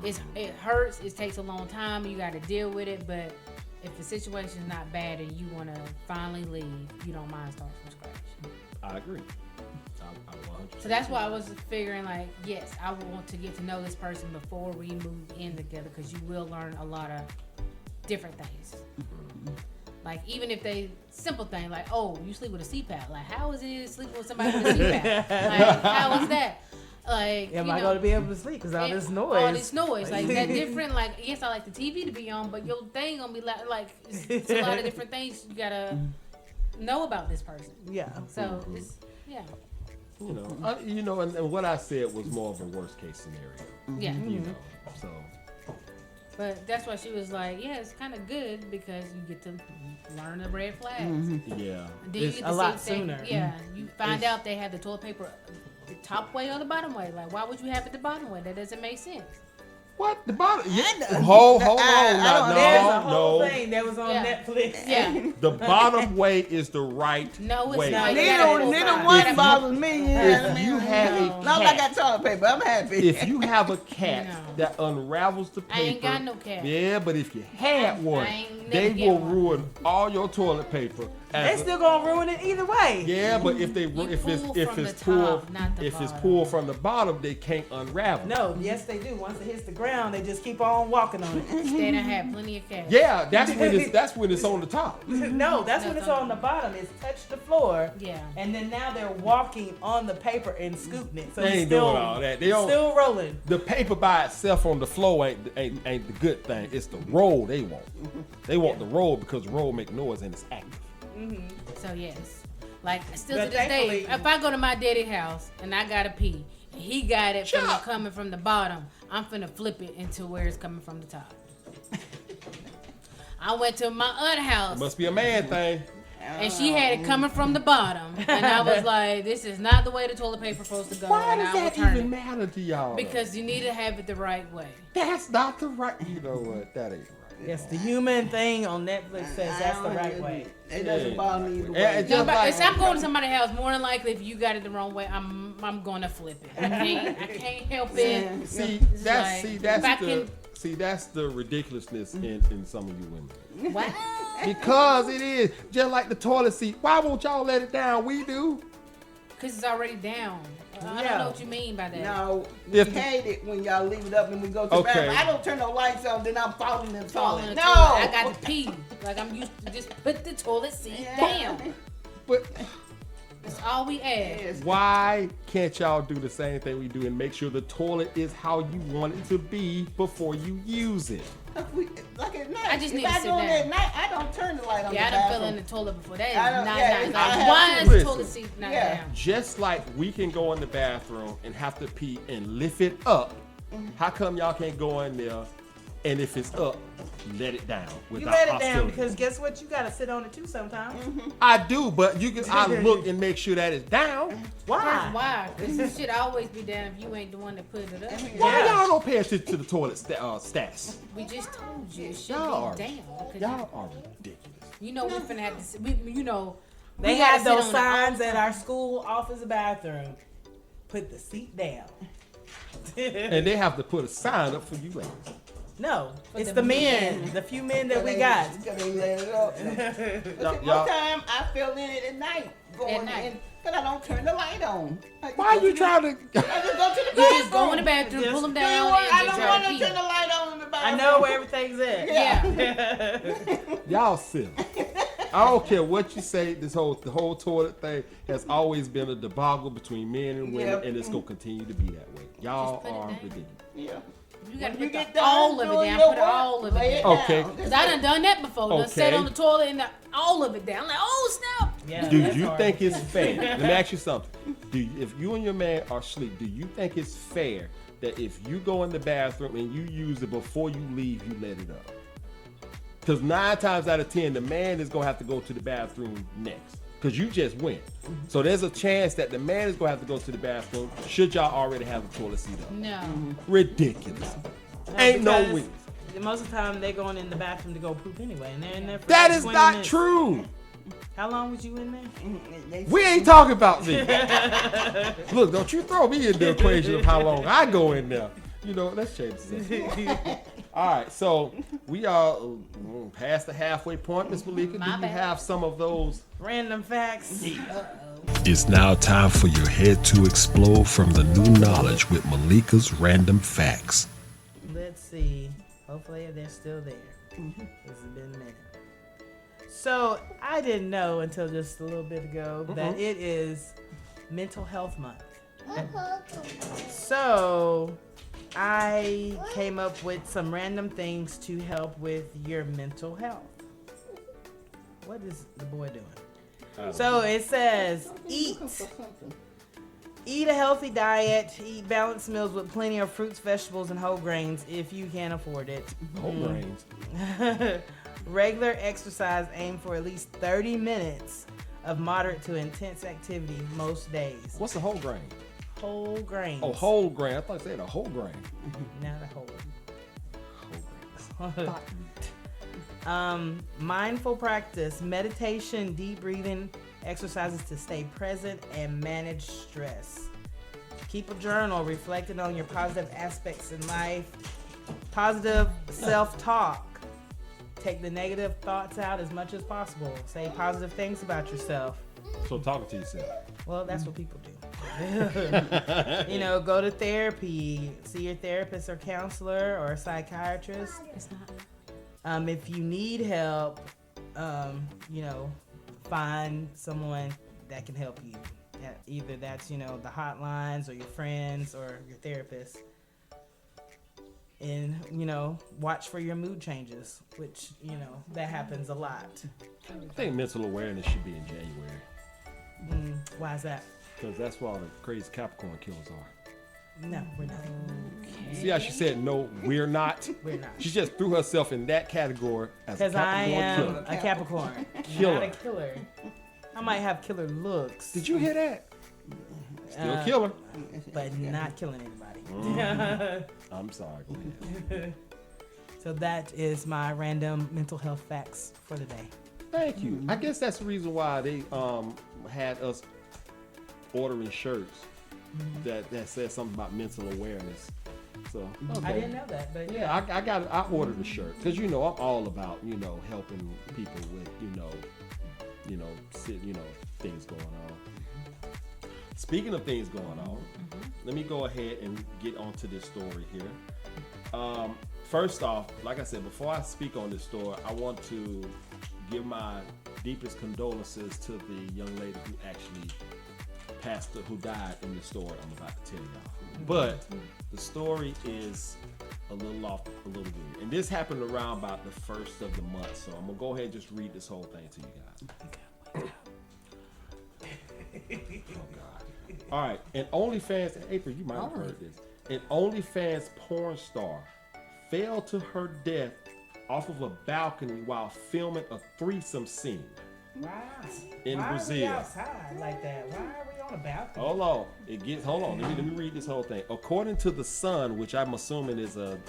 It hurts. It takes a long time. You got to deal with it. But if the situation's not bad and you want to finally leave, you don't mind starting from scratch. I agree. I 100%. So that's why I was figuring, like, yes, I want to get to know this person before we move in together, because you will learn a lot of different things. Like, even if they, simple thing, like, oh, you sleep with a CPAP. Like, how is it sleeping with somebody with a CPAP? Like, how is that? Like, Am I going to be able to sleep because all this noise? All this noise. Like, that different, like, yes, I like the TV to be on, but your thing going to be like it's a lot of different things you got to know about this person. Yeah. So, it's, yeah. You know, and what I said was more of a worst case scenario. Yeah. You know, so. But that's why she was like, yeah, it's kind of good because you get to learn the red flags. Yeah. And then you get to a lot say, sooner. Yeah, you find out they have the toilet paper the top way or the bottom way. Like, why would you have it the bottom way? That doesn't make sense. What? The bottom? Yeah. Hold on. There's a whole No. thing that was on Netflix. Yeah. The bottom way is the right No, it's way. not. Neither one bothers me. If you have a Long as I got toilet paper, I'm happy. If you have a cat that unravels the paper, I ain't got no cat. Yeah, but if you had one, ain't they never get will one. ruin all your toilet paper. They still gonna ruin it either way. Yeah, but if it's pulled from the bottom, they can't unravel. No, yes they do. Once it hits the ground, they just keep on walking on it. They done had plenty of cats. Yeah, that's when it's on the top. No, that's when it's on the bottom. It's touched the floor. Yeah. And then now they're walking on the paper and scooting it. So They it's ain't still, doing all that. They don't. still rolling. The paper by itself on the floor ain't the good thing. It's the roll they want. They want the roll because the roll make noise and it's active. So yes, like still But to this day, thankfully- if I go to my daddy house and I gotta pee, and he got it coming from the bottom, I'm finna flip it into where it's coming from the top. I went to my aunt's house. It must be a man thing. And she had it coming from the bottom, and I was like, "This is not the way the toilet paper supposed to go." Why and does I will that turn even it matter to y'all? because you need to have it the right way. That's not the right. You know what? That ain't right. Yes, the human thing on Netflix says that's the right way. It doesn't bother me either Yeah, way. it's No, just but like, if I'm going to somebody's house, more than likely, if you got it the wrong way, I'm gonna flip it. I can't help it. That's the ridiculousness in some of you women. What? Because it is just like the toilet seat. Why won't y'all let it down? We do. Because it's already down. I don't know what you mean by that. No, we If- hate it when y'all leave it up and we go to the Okay. bathroom. I don't turn no lights on, then I'm falling in the Falling toilet. in No, the toilet. I got to pee. Like I'm used to just put the toilet seat down. But That's all we ask. Yes. why can't y'all do the same thing we do and make sure the toilet is how you want it to be before you use it? Like at night. I just need if to I sit do it down. at night, I don't turn the light on. Yeah, I the done bathroom. fell in the toilet before. That is I not don't- nice. yeah, Like, I have why to. is the Listen. toilet seat not Yeah. down? Just like we can go in the bathroom and have to pee and lift it up, how come y'all can't go in there and if it's up, let it down You without let it hostility? down because guess what? You gotta sit on it too sometimes. I do, but I look and make sure that it's down. Why? Why? Because it should always be down if you ain't the one that put it up. Why Yeah. y'all don't pay attention to the toilet stats? We just told you it should Y'all be are, down. Because y'all are ridiculous. you know we're finna have to sit. We gotta They have sit those on the signs outside. at our school office bathroom. Put the seat down. And they have to put a sign up for you ladies. No, it's the the men, men. the few men that we got. Because they let it up. Y'all- One time I fell in it at night. At night. Because I don't turn the light on. Why are you trying to? I just go to the bathroom. You just go in the bathroom, Just- pull them Do you down, want, I and just don't try want to to pee. turn the light on in the I bathroom. know where everything's at. Yeah. Y'all silly. I don't care what you say. The whole toilet thing has always been a debacle between men and women, Yep. and it's gonna continue to be that way. Y'all Just put it are down. ridiculous. Yeah. You gotta When you put get the, done all of it doing down. your Put work, all of it lay down. Okay. down. Cause I done that before. Done sat Okay. on the toilet and all of it down. Like, oh snap! Yeah, Do that's you hard. think it's fair? Let me ask you something. If you and your man are asleep, do you think it's fair that if you go in the bathroom and you use it before you leave, you let it up? Because 9 times out of 10, the man is gonna have to go to the bathroom next. Because you just went. So there's a chance that the man is gonna have to go to the bathroom. Should y'all already have a toilet seat up? No. Ridiculous. Ain't no because way. Most of the time they're going in the bathroom to go poop anyway, and they're in there for That like is 20 not minutes. true. How long was you in there? We ain't talking about me. Look, don't you throw me in the equation of how long I go in there. You know, let's change this. All right, so we are past the halfway point, Miss Malika. Do you have some of those Random facts. It's now time for your head to explode from the new knowledge with Malika's Random Facts. Let's see. Hopefully they're still there. It's been a minute. So I didn't know until just a little bit ago that it is Mental Health Month. So I came up with some random things to help with your mental health. What is the boy doing? So it says eat a healthy diet, eat balanced meals with plenty of fruits, vegetables, and whole grains if you can afford it. whole grains? Regular exercise, aim for at least 30 minutes of moderate to intense activity most days. What's a whole grain? Whole grains. Oh, whole grain. I thought you said a whole grain. Not a whole. Whole grains. Mindful practice, meditation, deep breathing, exercises to stay present and manage stress. Keep a journal reflecting on your positive aspects in life. Positive self-talk. Take the negative thoughts out as much as possible. Say positive things about yourself. So talking to yourself. Well, that's what people do. You know, go to therapy, see your therapist or counselor or a psychiatrist. It's not. If you need help, you know, find someone that can help you. Either that's, you know, the hotlines or your friends or your therapist. And, you know, watch for your mood changes, which, you know, that happens a lot. I think mental awareness should be in January. Why is that? Because that's where all the crazy Capricorn killers are. No, we're not. See how she said, no, we're not? We're not. She just threw herself in that category as a Because I Capricorn am killer. a Capricorn. Killer. Not a killer. I might have killer looks. Did you hear that? Still a killer. But not killing anybody. I'm sorry. Go ahead. So that is my random mental health facts for the day. Thank you. I guess that's the reason why they had us ordering shirts that said something about mental awareness. So I didn't know that, but yeah, I ordered a shirt because you know I'm all about helping people with things going on. Speaking of things going on, let me go ahead and get onto this story here. First off, like I said, before I speak on this story, I want to give my deepest condolences to the young lady who actually who died in the story I'm about to tell y'all. But the story is a little weird. And this happened around about the first of the month. So I'm gonna go ahead and just read this whole thing to you guys. Oh God. All right. And OnlyFans, April, you might have heard this. An OnlyFans porn star fell to her death off of a balcony while filming a threesome scene. Wow. In Why Brazil. Are we outside like that? Why are we on a balcony? Hold on. Let me read this whole thing. According to The Sun, which I'm assuming is a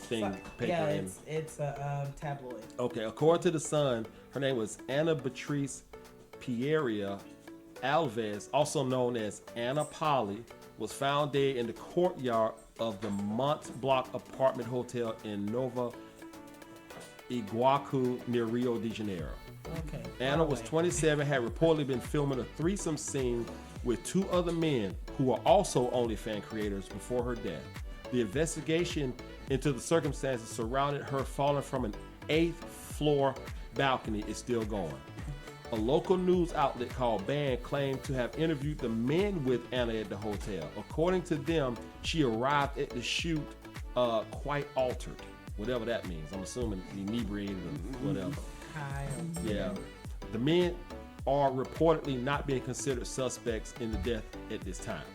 paper. Yeah, it's a tabloid. Okay, according to The Sun, her name was Ana Beatriz Pereira Alves, also known as Ana Polly, was found dead in the courtyard of the Mont Block apartment hotel in Nova Iguacu near Rio de Janeiro. Okay. Anna was 27, had reportedly been filming a threesome scene with two other men who were also OnlyFans creators before her death. The investigation into the circumstances surrounding her falling from an 8th floor balcony is still going. A local news outlet called Band claimed to have interviewed the men with Anna at the hotel. According to them, she arrived at the shoot quite altered, whatever that means. I'm assuming inebriated or whatever. Yeah. The men are reportedly not being considered suspects in the death at this time.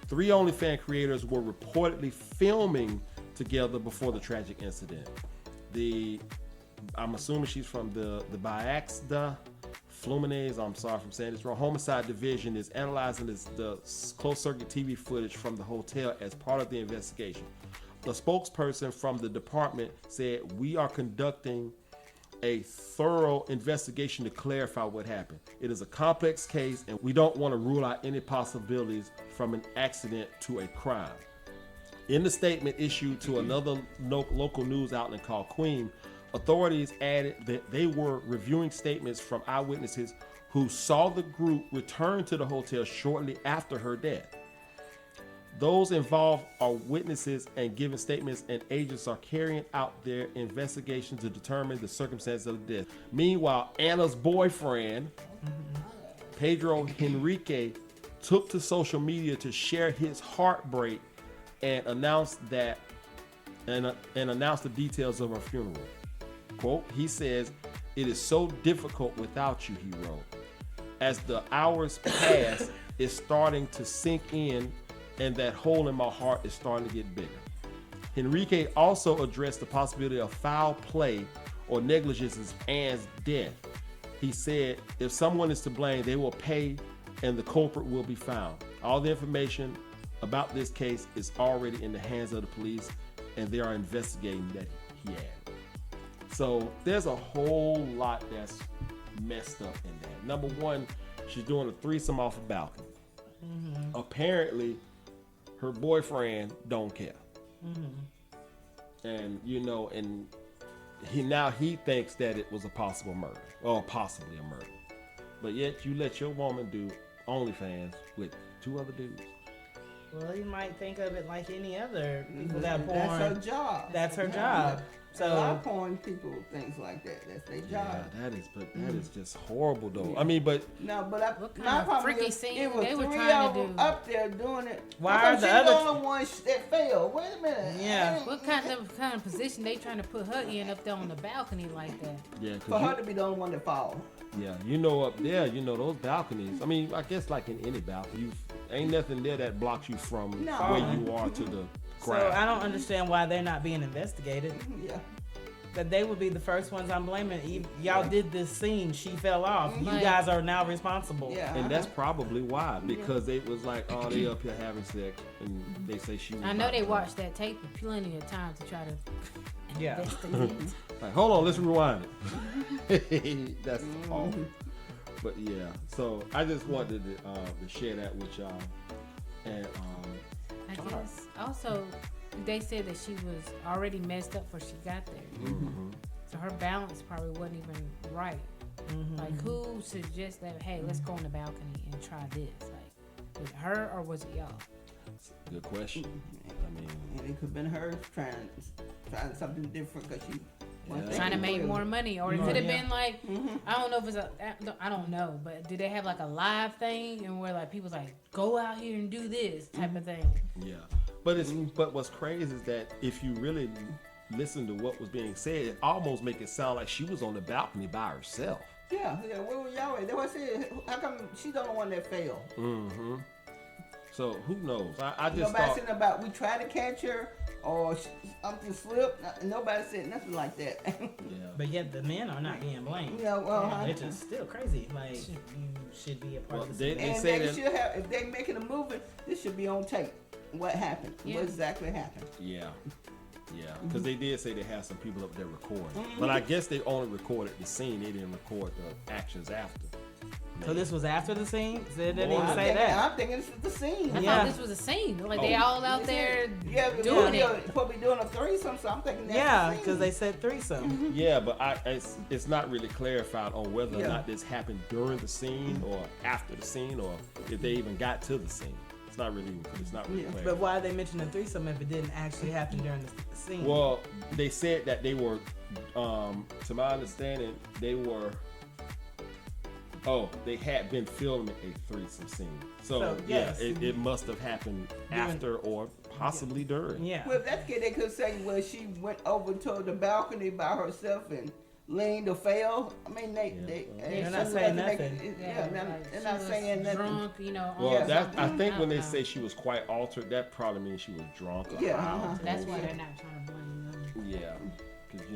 3 OnlyFans creators were reportedly filming together before the tragic incident. I'm assuming she's from the MAJC Fluminense, I'm sorry if I'm saying this wrong, Homicide Division is analyzing the closed-circuit TV footage from the hotel as part of the investigation. The spokesperson from the department said, "We are conducting a thorough investigation to clarify what happened. It is a complex case, and we don't want to rule out any possibilities from an accident to a crime. In the statement issued to another local news outlet called Queen, authorities added that they were reviewing statements from eyewitnesses who saw the group return to the hotel shortly after her death. Those involved are witnesses and giving statements, and agents are carrying out their investigation to determine the circumstances of the death. Meanwhile, Anna's boyfriend, Pedro Henrique, took to social media to share his heartbreak and announced the details of her funeral. Quote, he says, "It is so difficult without you," he wrote. "As the hours pass, it's starting to sink in, and that hole in my heart is starting to get bigger." Henrique also addressed the possibility of foul play or negligence in Anne's death. He said, "If someone is to blame, they will pay and the culprit will be found. All the information about this case is already in the hands of the police, and they are investigating that," he added. So there's a whole lot that's messed up in that. Number one, she's doing a threesome off a balcony. Apparently, her boyfriend don't care. And and he thinks that it was a possible murder, or possibly a murder. But yet you let your woman do OnlyFans with 2 other dudes. Well, you might think of it like any other people that porn. That's her job. That's her job. A lot of porn people, things like that. That's their job. Yeah, that is just horrible though. I mean, but No, but What my kind of problem freaky is, scene it was they were 3 trying of to them do? up there doing it. Why How come are the she's other- the only one that failed? Wait a minute. Yeah. What kind of position they trying to put her in up there on the balcony like that? yeah, For her to be the only one that fall. up there, those balconies. I mean, I guess like in any balcony, ain't nothing there that blocks you from No. where you are to the So ground. I don't understand why they're not being investigated. Yeah. That they would be the first ones I'm blaming. Y'all did this scene, she fell off. You guys are now responsible. Yeah. And that's probably why, because they was like, oh, they up here having sex, and they say she was I know about they to- watched that tape plenty of times to try to Yeah. investigate. Like, hold on, let's rewind it. That's all. But yeah, so I just wanted to share that with y'all. And I guess also they said that she was already messed up before she got there, so her balance probably wasn't even right. Like, who suggests that? Hey, let's go on the balcony and try this. Like, was it her or was it y'all? good question. I mean, And it could have been her trying something different because she Yeah. Trying to make more money, or it could have Yeah. been like, I don't know if it's I don't know, but did they have like a live thing and where like people's like, go out here and do this type of thing? yeah. But what's crazy is that if you really listen to what was being said, it almost make it sound like she was on the balcony by herself. Yeah, where were y'all at? That's what I said. How come she's the only one that failed? Mm-hmm. So who knows? I just Nobody thought. said about we tried to catch her or something slipped. Nobody said nothing like that. Yeah. But yet the men are not being blamed. Yeah, well, It's just still crazy. Like, you should be a part Well, of the they system. and say they that. should have, if they making a movie, this should be on tape. What happened? Yeah. What exactly happened? Yeah. Yeah, because they did say they had some people up there recording, but I guess they only recorded the scene. They didn't record the actions after. So this was after the scene? So they didn't Boy, even I'm say that. I'm thinking this is the scene. I Yeah. thought this was a scene. Like they Oh. all out there Yeah, doing you're it. probably doing a threesome, so I'm thinking that's Yeah, the scene. because they said threesome. Yeah, but it's not really clarified on whether or Yeah. not this happened during the scene or after the scene, or if they even got to the scene. It's not really clear. But why they mention a threesome if it didn't actually happen during the scene? Well, they said that they were, to my understanding, they had been filming a threesome scene. So yes. yeah, it must have happened after or possibly during. Yeah. Well, if that's good, they could say, well, she went over to the balcony by herself and leaned or fell. I mean, They're not saying nothing. They're not she saying was nothing. drunk, you know. Well, on that I something. think when they don't know. say she was quite altered, that probably means she was drunk or Yeah, high. uh-huh. That's why they're not trying to blame them. Yeah, because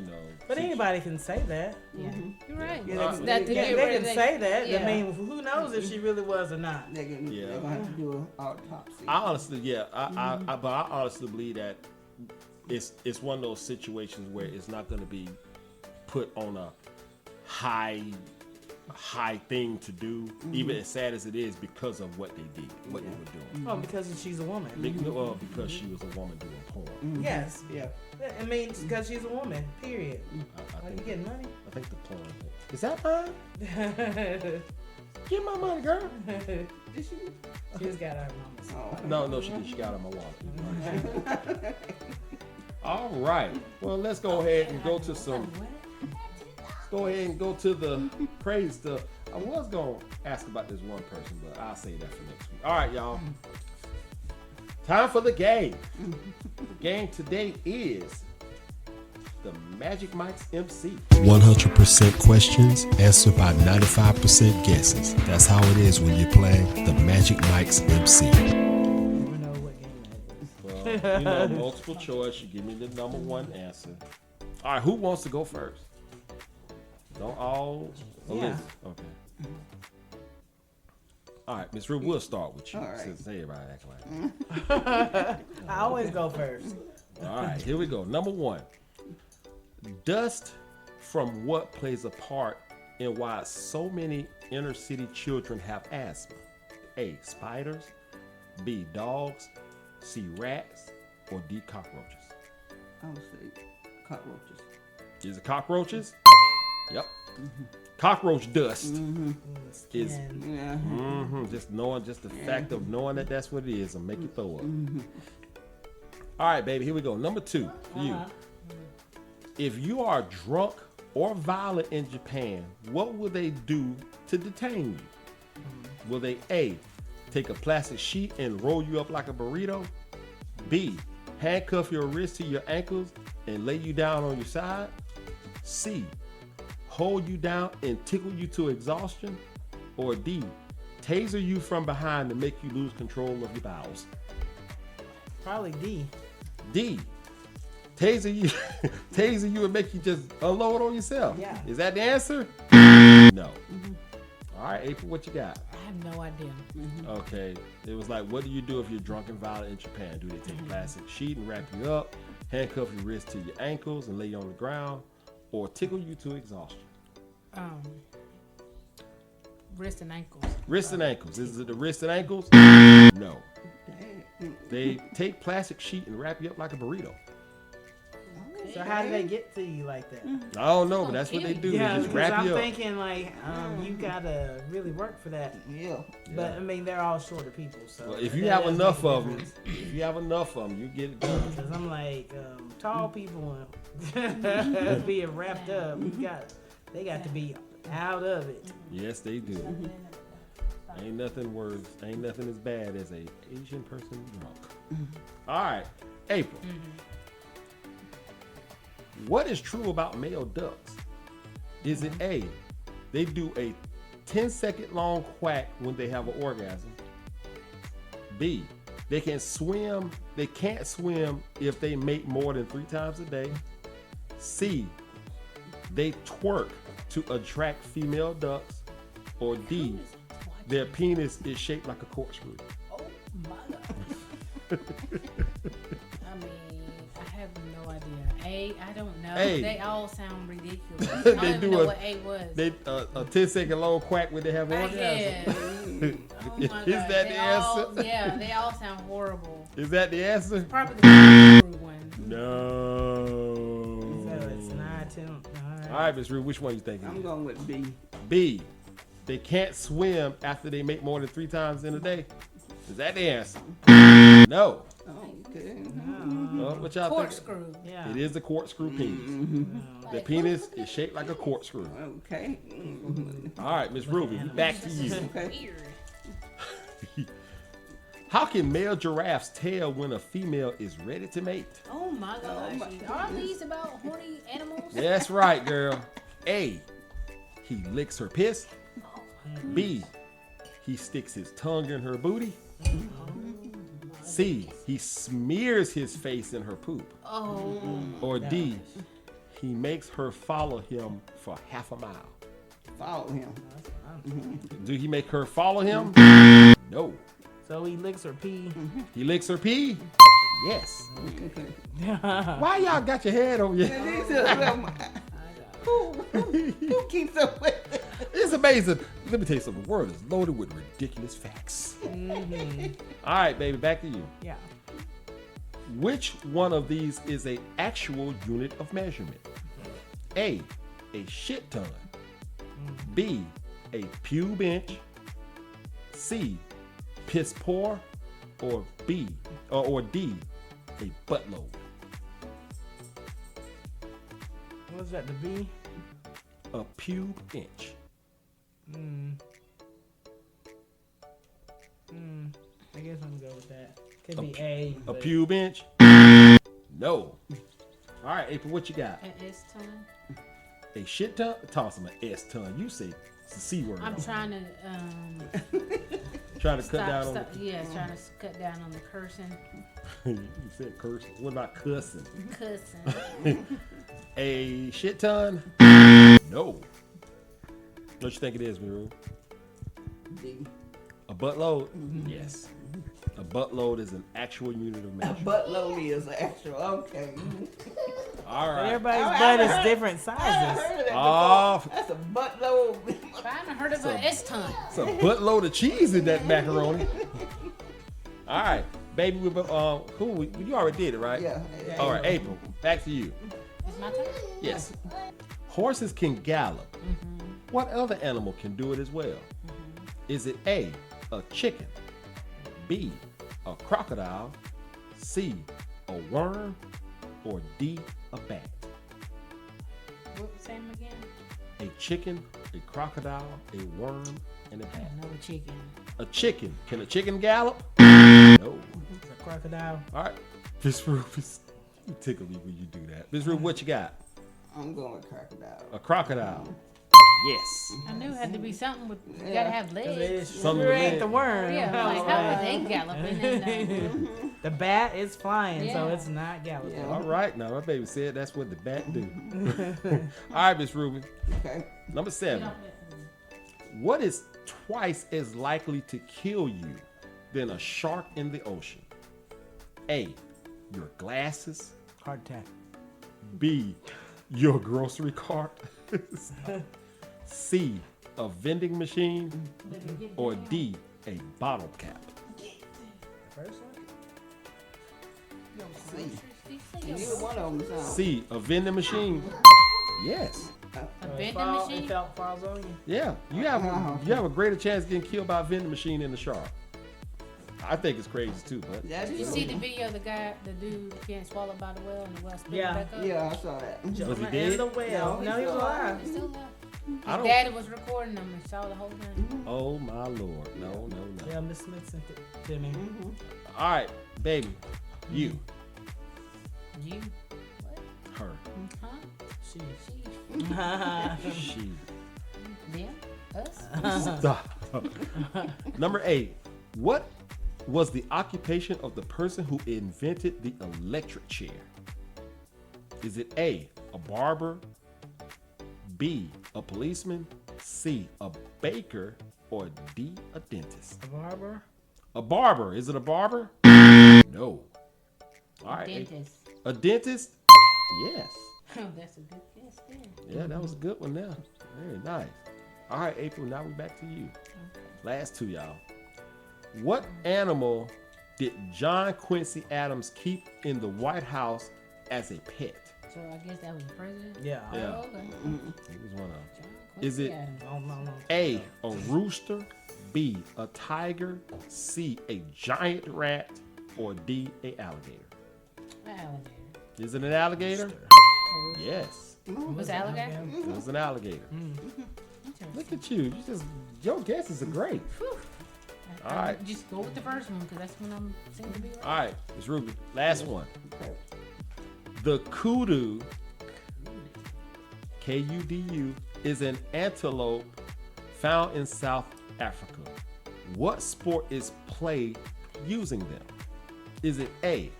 But anybody can say that. Yeah, you're right. Yeah, It's they- that to they- get They rid can of say that. Yeah. I mean, who knows if she really was or not? They're gonna have to do an autopsy. I honestly, but I honestly believe that it's one of those situations where it's not going to be put on high thing to do, even as sad as it is, because of what they did, what they were doing. Oh, because she's a woman. Because she was a woman doing porn. Yes. Yeah. I mean, because she's a woman. Period. I Are you think, getting money? I think the porn thing. Is that mine? Get my money, girl. Did she? She just got her mama's. Oh. No, she got it on my wallet. All right. Well, let's go ahead and go to some. Let's go ahead and go to the crazy stuff. I was gonna ask about this one person, but I'll save that for next week. All right, y'all. Time for the game. The game today is the M.A.J.C MC. 100% questions answered by 95% guesses. That's how it is when you're playing the M.A.J.C MC. Never know what game that is. Well, multiple choice. You give me the number one answer. All right, who wants to go first? Don't all. Yeah. Okay. All right, Miss Ruth, we'll start with you. All right. Since everybody act like. I always go first. All right, here we go. Number one. Dust from what plays a part in why so many inner city children have asthma? A. Spiders. B. Dogs. C. Rats. Or D. Cockroaches. I would say cockroaches. Is it cockroaches? Yep. Cockroach dust is Yeah. just the fact of knowing that that's what it is will make you throw up. All right, baby, here we go. Number two for you. If you are drunk or violent in Japan, what will they do to detain you? Will they A, take a plastic sheet and roll you up like a burrito? B, handcuff your wrists to your ankles and lay you down on your side? C, hold you down and tickle you to exhaustion? Or D, taser you from behind to make you lose control of your bowels? Probably D. D, taser you and make you just unload on yourself. Yeah. Is that the answer? No. All right, April, what you got? I have no idea. Okay. It was like, what do you do if you're drunk and violent in Japan? Do they take a plastic sheet and wrap you up, handcuff your wrists to your ankles and lay you on the ground, or tickle you to exhaustion? Wrist and ankles. Wrists and ankles. Is it the wrists and ankles? No. They take plastic sheet and wrap you up like a burrito. So how do they get to you like that? I don't know, but that's what they do. Yeah, They just because wrap I'm you up. thinking like you gotta really work for that. Yeah. But I mean, they're all shorter people, so Well, if you that have does enough make a of them, difference. you get it done. Because I'm like tall people and being wrapped up. They got to be out of it. Yes, they do. Ain't nothing as bad as a Asian person drunk. All right, April. What is true about male ducks? Is it A, they do a 10-second long quack when they have an orgasm? B, they can't swim if they mate more than 3 times a day? C, they twerk to attract female ducks? Or D, their penis is shaped like a corkscrew? Oh my god. I mean, I have no idea. A, I don't know. A. They all sound ridiculous. I They don't even do know a- what A was. They a 10-second long quack when they have an I orgasm? guess. Oh my god. Is that They the all- answer? Yeah, they all sound horrible. Is that the answer? Probably the corkscrew one. No. So it's 9, 10. All right, Ms. Ruth, which one you thinking? I'm going with B. B, they can't swim after they make more than 3 times in a day? Is that the answer? No. Okay. What y'all think? Corkscrew. Yeah. It is the corkscrew penis. The penis is shaped like a corkscrew. Okay. All right, Ms. Ruby, back to you. Okay. Weird. How can male giraffes tell when a female is ready to mate? Oh my gosh. Are these about horny animals? That's right, girl. A, he licks her piss. B, he sticks his tongue in her booty. C, he smears his face in her poop. Oh. Or D, he makes her follow him for half a mile. Follow him. Do he make her follow him? No. So he licks her pee. He licks her pee? Yes. Okay. Why y'all got your head over your These are Who keeps up with it? It's amazing. Let me tell you something. The world is loaded with ridiculous facts. All right, baby, back to you. Yeah. Which one of these is a actual unit of measurement? A shit ton. B, a pew bench. C, piss poor. Or B, or D, a buttload. What was that? The B? A pew bench. I guess I'm gonna go with that. Could be A. A but- pew bench? No. All right, April, what you got? An S ton. A shit ton? Toss him an S ton. You say it's a C word. I'm trying to Trying to cut down on trying to cut down on the cursing. you said cursing. What about cussing? Cussing. A shit ton? No. What you think it is, Miru? D. A buttload? Yes. A buttload is an actual unit of A measurement. buttload is actual. Okay. All right. Everybody's butt is different I haven't sizes. heard of that Oh. before. That's a buttload. But I haven't heard of an S ton. It's a buttload of cheese in that macaroni. All right, baby. You already did it, right? Yeah. All right, April. Back to you. It's my turn. Yes. Horses can gallop. What other animal can do it as well? Is it A, a chicken? B, a crocodile? C, a worm? Or D, a bat? What was that again? A chicken, a crocodile, a worm, and a bat. Another chicken. A chicken. Can a chicken gallop? No. It's a crocodile. All right. Miss Rufus, you tickle me when you do that. Miss Rufus, what you got? I'm going with crocodile. A crocodile. Yes. I knew it had to be something with. You Yeah. gotta have legs. It's Some sure of ain't it- the worm. Yeah, like how are they galloping? The bat is flying, so Yeah. it's not galloping. Yeah. All right. Now, my baby said that's what the bat do. All right, Miss Ruby. Okay. Number 7. What is twice as likely to kill you than a shark in the ocean? A, your glasses. Heart attack. B, your grocery cart. C, a vending machine. Or D, a bottle cap. First one? C. Neither one of them sound. C, a vending machine. Yes. A vending machine. It falls on you. Yeah. You have a greater chance of getting killed by a vending machine than a shark. I think it's crazy too, but That's Did you true. see the video of the dude getting swallowed by the whale and the whale spit Yeah. back up? Yeah, I saw that. Jonah dead? and the whale. No, No, he was he's alive. He's still alive. I His don't. daddy was recording them and saw the whole thing. Oh my lord. No. Yeah, Miss Smith sent it to me. All right, baby. You. You? Her. Huh? She. She? She. Them? Us? Stop. Number 8. What was the occupation of the person who invented the electric chair? Is it A, a barber? B, a policeman? C, a baker? Or D, a dentist? A barber? A barber. Is it a barber? No. All right. Dentist. A dentist? Yes. Oh, that's a good guess there. Yeah, that was a good one there. Very nice. All right, April, now we're back to you. Last 2, y'all. What animal did John Quincy Adams keep in the White House as a pet? So I guess that was the president? Yeah. Yeah. Oh, okay. He was one of them. John Is Quincy it- Adams. Oh, no. A, a rooster. B, a tiger. C, a giant rat. Or D, a alligator. Alligator. Is it an alligator? Yes, Was it alligator? it was an alligator. Interesting. Look at you. Your guesses are great. All right. Just go with the first one because that's when I'm seem to be right. All right, it's Ruby. Last one. Okay. The kudu, Kudu, is an antelope found in South Africa. What sport is played using them? Is it A,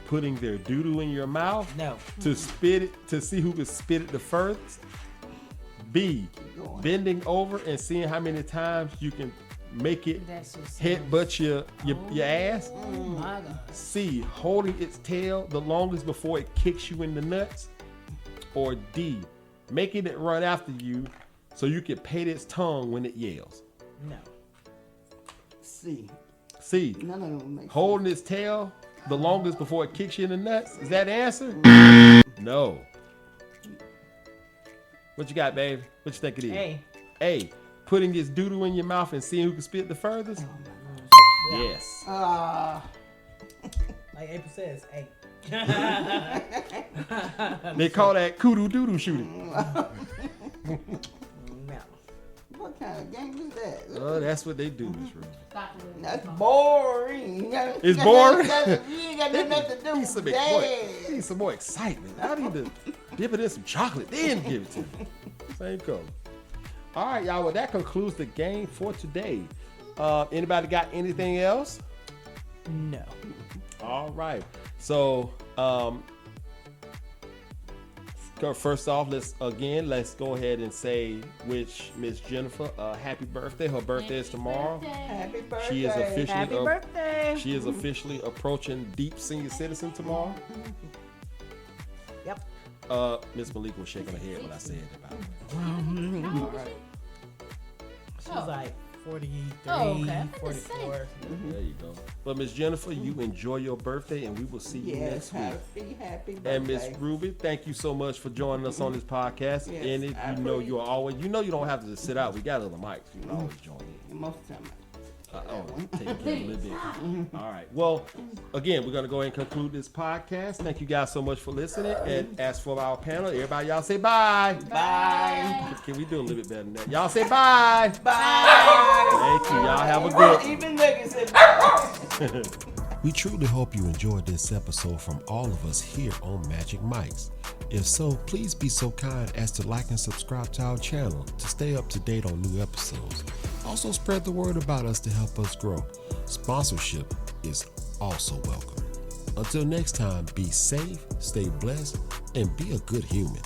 putting their doo-doo in your mouth No. to spit it to see who can spit it the furthest? B, bending over and seeing how many times you can make it That's just headbutt your ass? Oh my God. C, holding its tail the longest before it kicks you in the nuts? Or D, making it run after you so you can pet its tongue when it yells. No. C. C. None of them make Holding its tail the longest before it kicks you in the nuts. Is that the answer? No. What you got, baby? What you think it is? A. A. Putting its doodle in your mouth and seeing who can spit the furthest? Yes. Like April says, A. They call that kudu doodle shooting. No. What kind of game is that? Oh, that's what they do, Miss Ruby. That's boring. It's boring? You ain't got nothing to do Need some, with need some more excitement. I need to dip it in some chocolate, then give it to me. Same color. All right, y'all. Well, that concludes the game for today. Anybody got anything else? No. All right. So, first off, let's go ahead and say wish Miss Jennifer a happy birthday. Her birthday is tomorrow. Happy birthday. She is officially Happy birthday. She is officially approaching deep senior citizen tomorrow. Yep. Miss Malika was shaking her head when I said about it. All right. She's like 43, Oh, okay. I'm gonna 44. There you go. But Miss Jennifer, you enjoy your birthday, and we will see you Yes, next week. happy birthday. And Miss Ruby, thank you so much for joining us on this podcast. Yes, And if I you know appreciate you are always, you don't have to just sit out. We got other mics. You can always join in. Most of the time. Take care a little bit. All right. Well, again, we're gonna go ahead and conclude this podcast. Thank you guys so much for listening. And as for our panel, everybody, y'all say bye. Bye. Can we do a little bit better than that? Y'all say bye. Bye. Thank you. Y'all have a good one. Even niggas said bye. We truly hope you enjoyed this episode from all of us here on M.A.J.C. If so, please be so kind as to like and subscribe to our channel to stay up to date on new episodes. Also spread the word about us to help us grow. Sponsorship is also welcome. Until next time, be safe, stay blessed, and be a good human.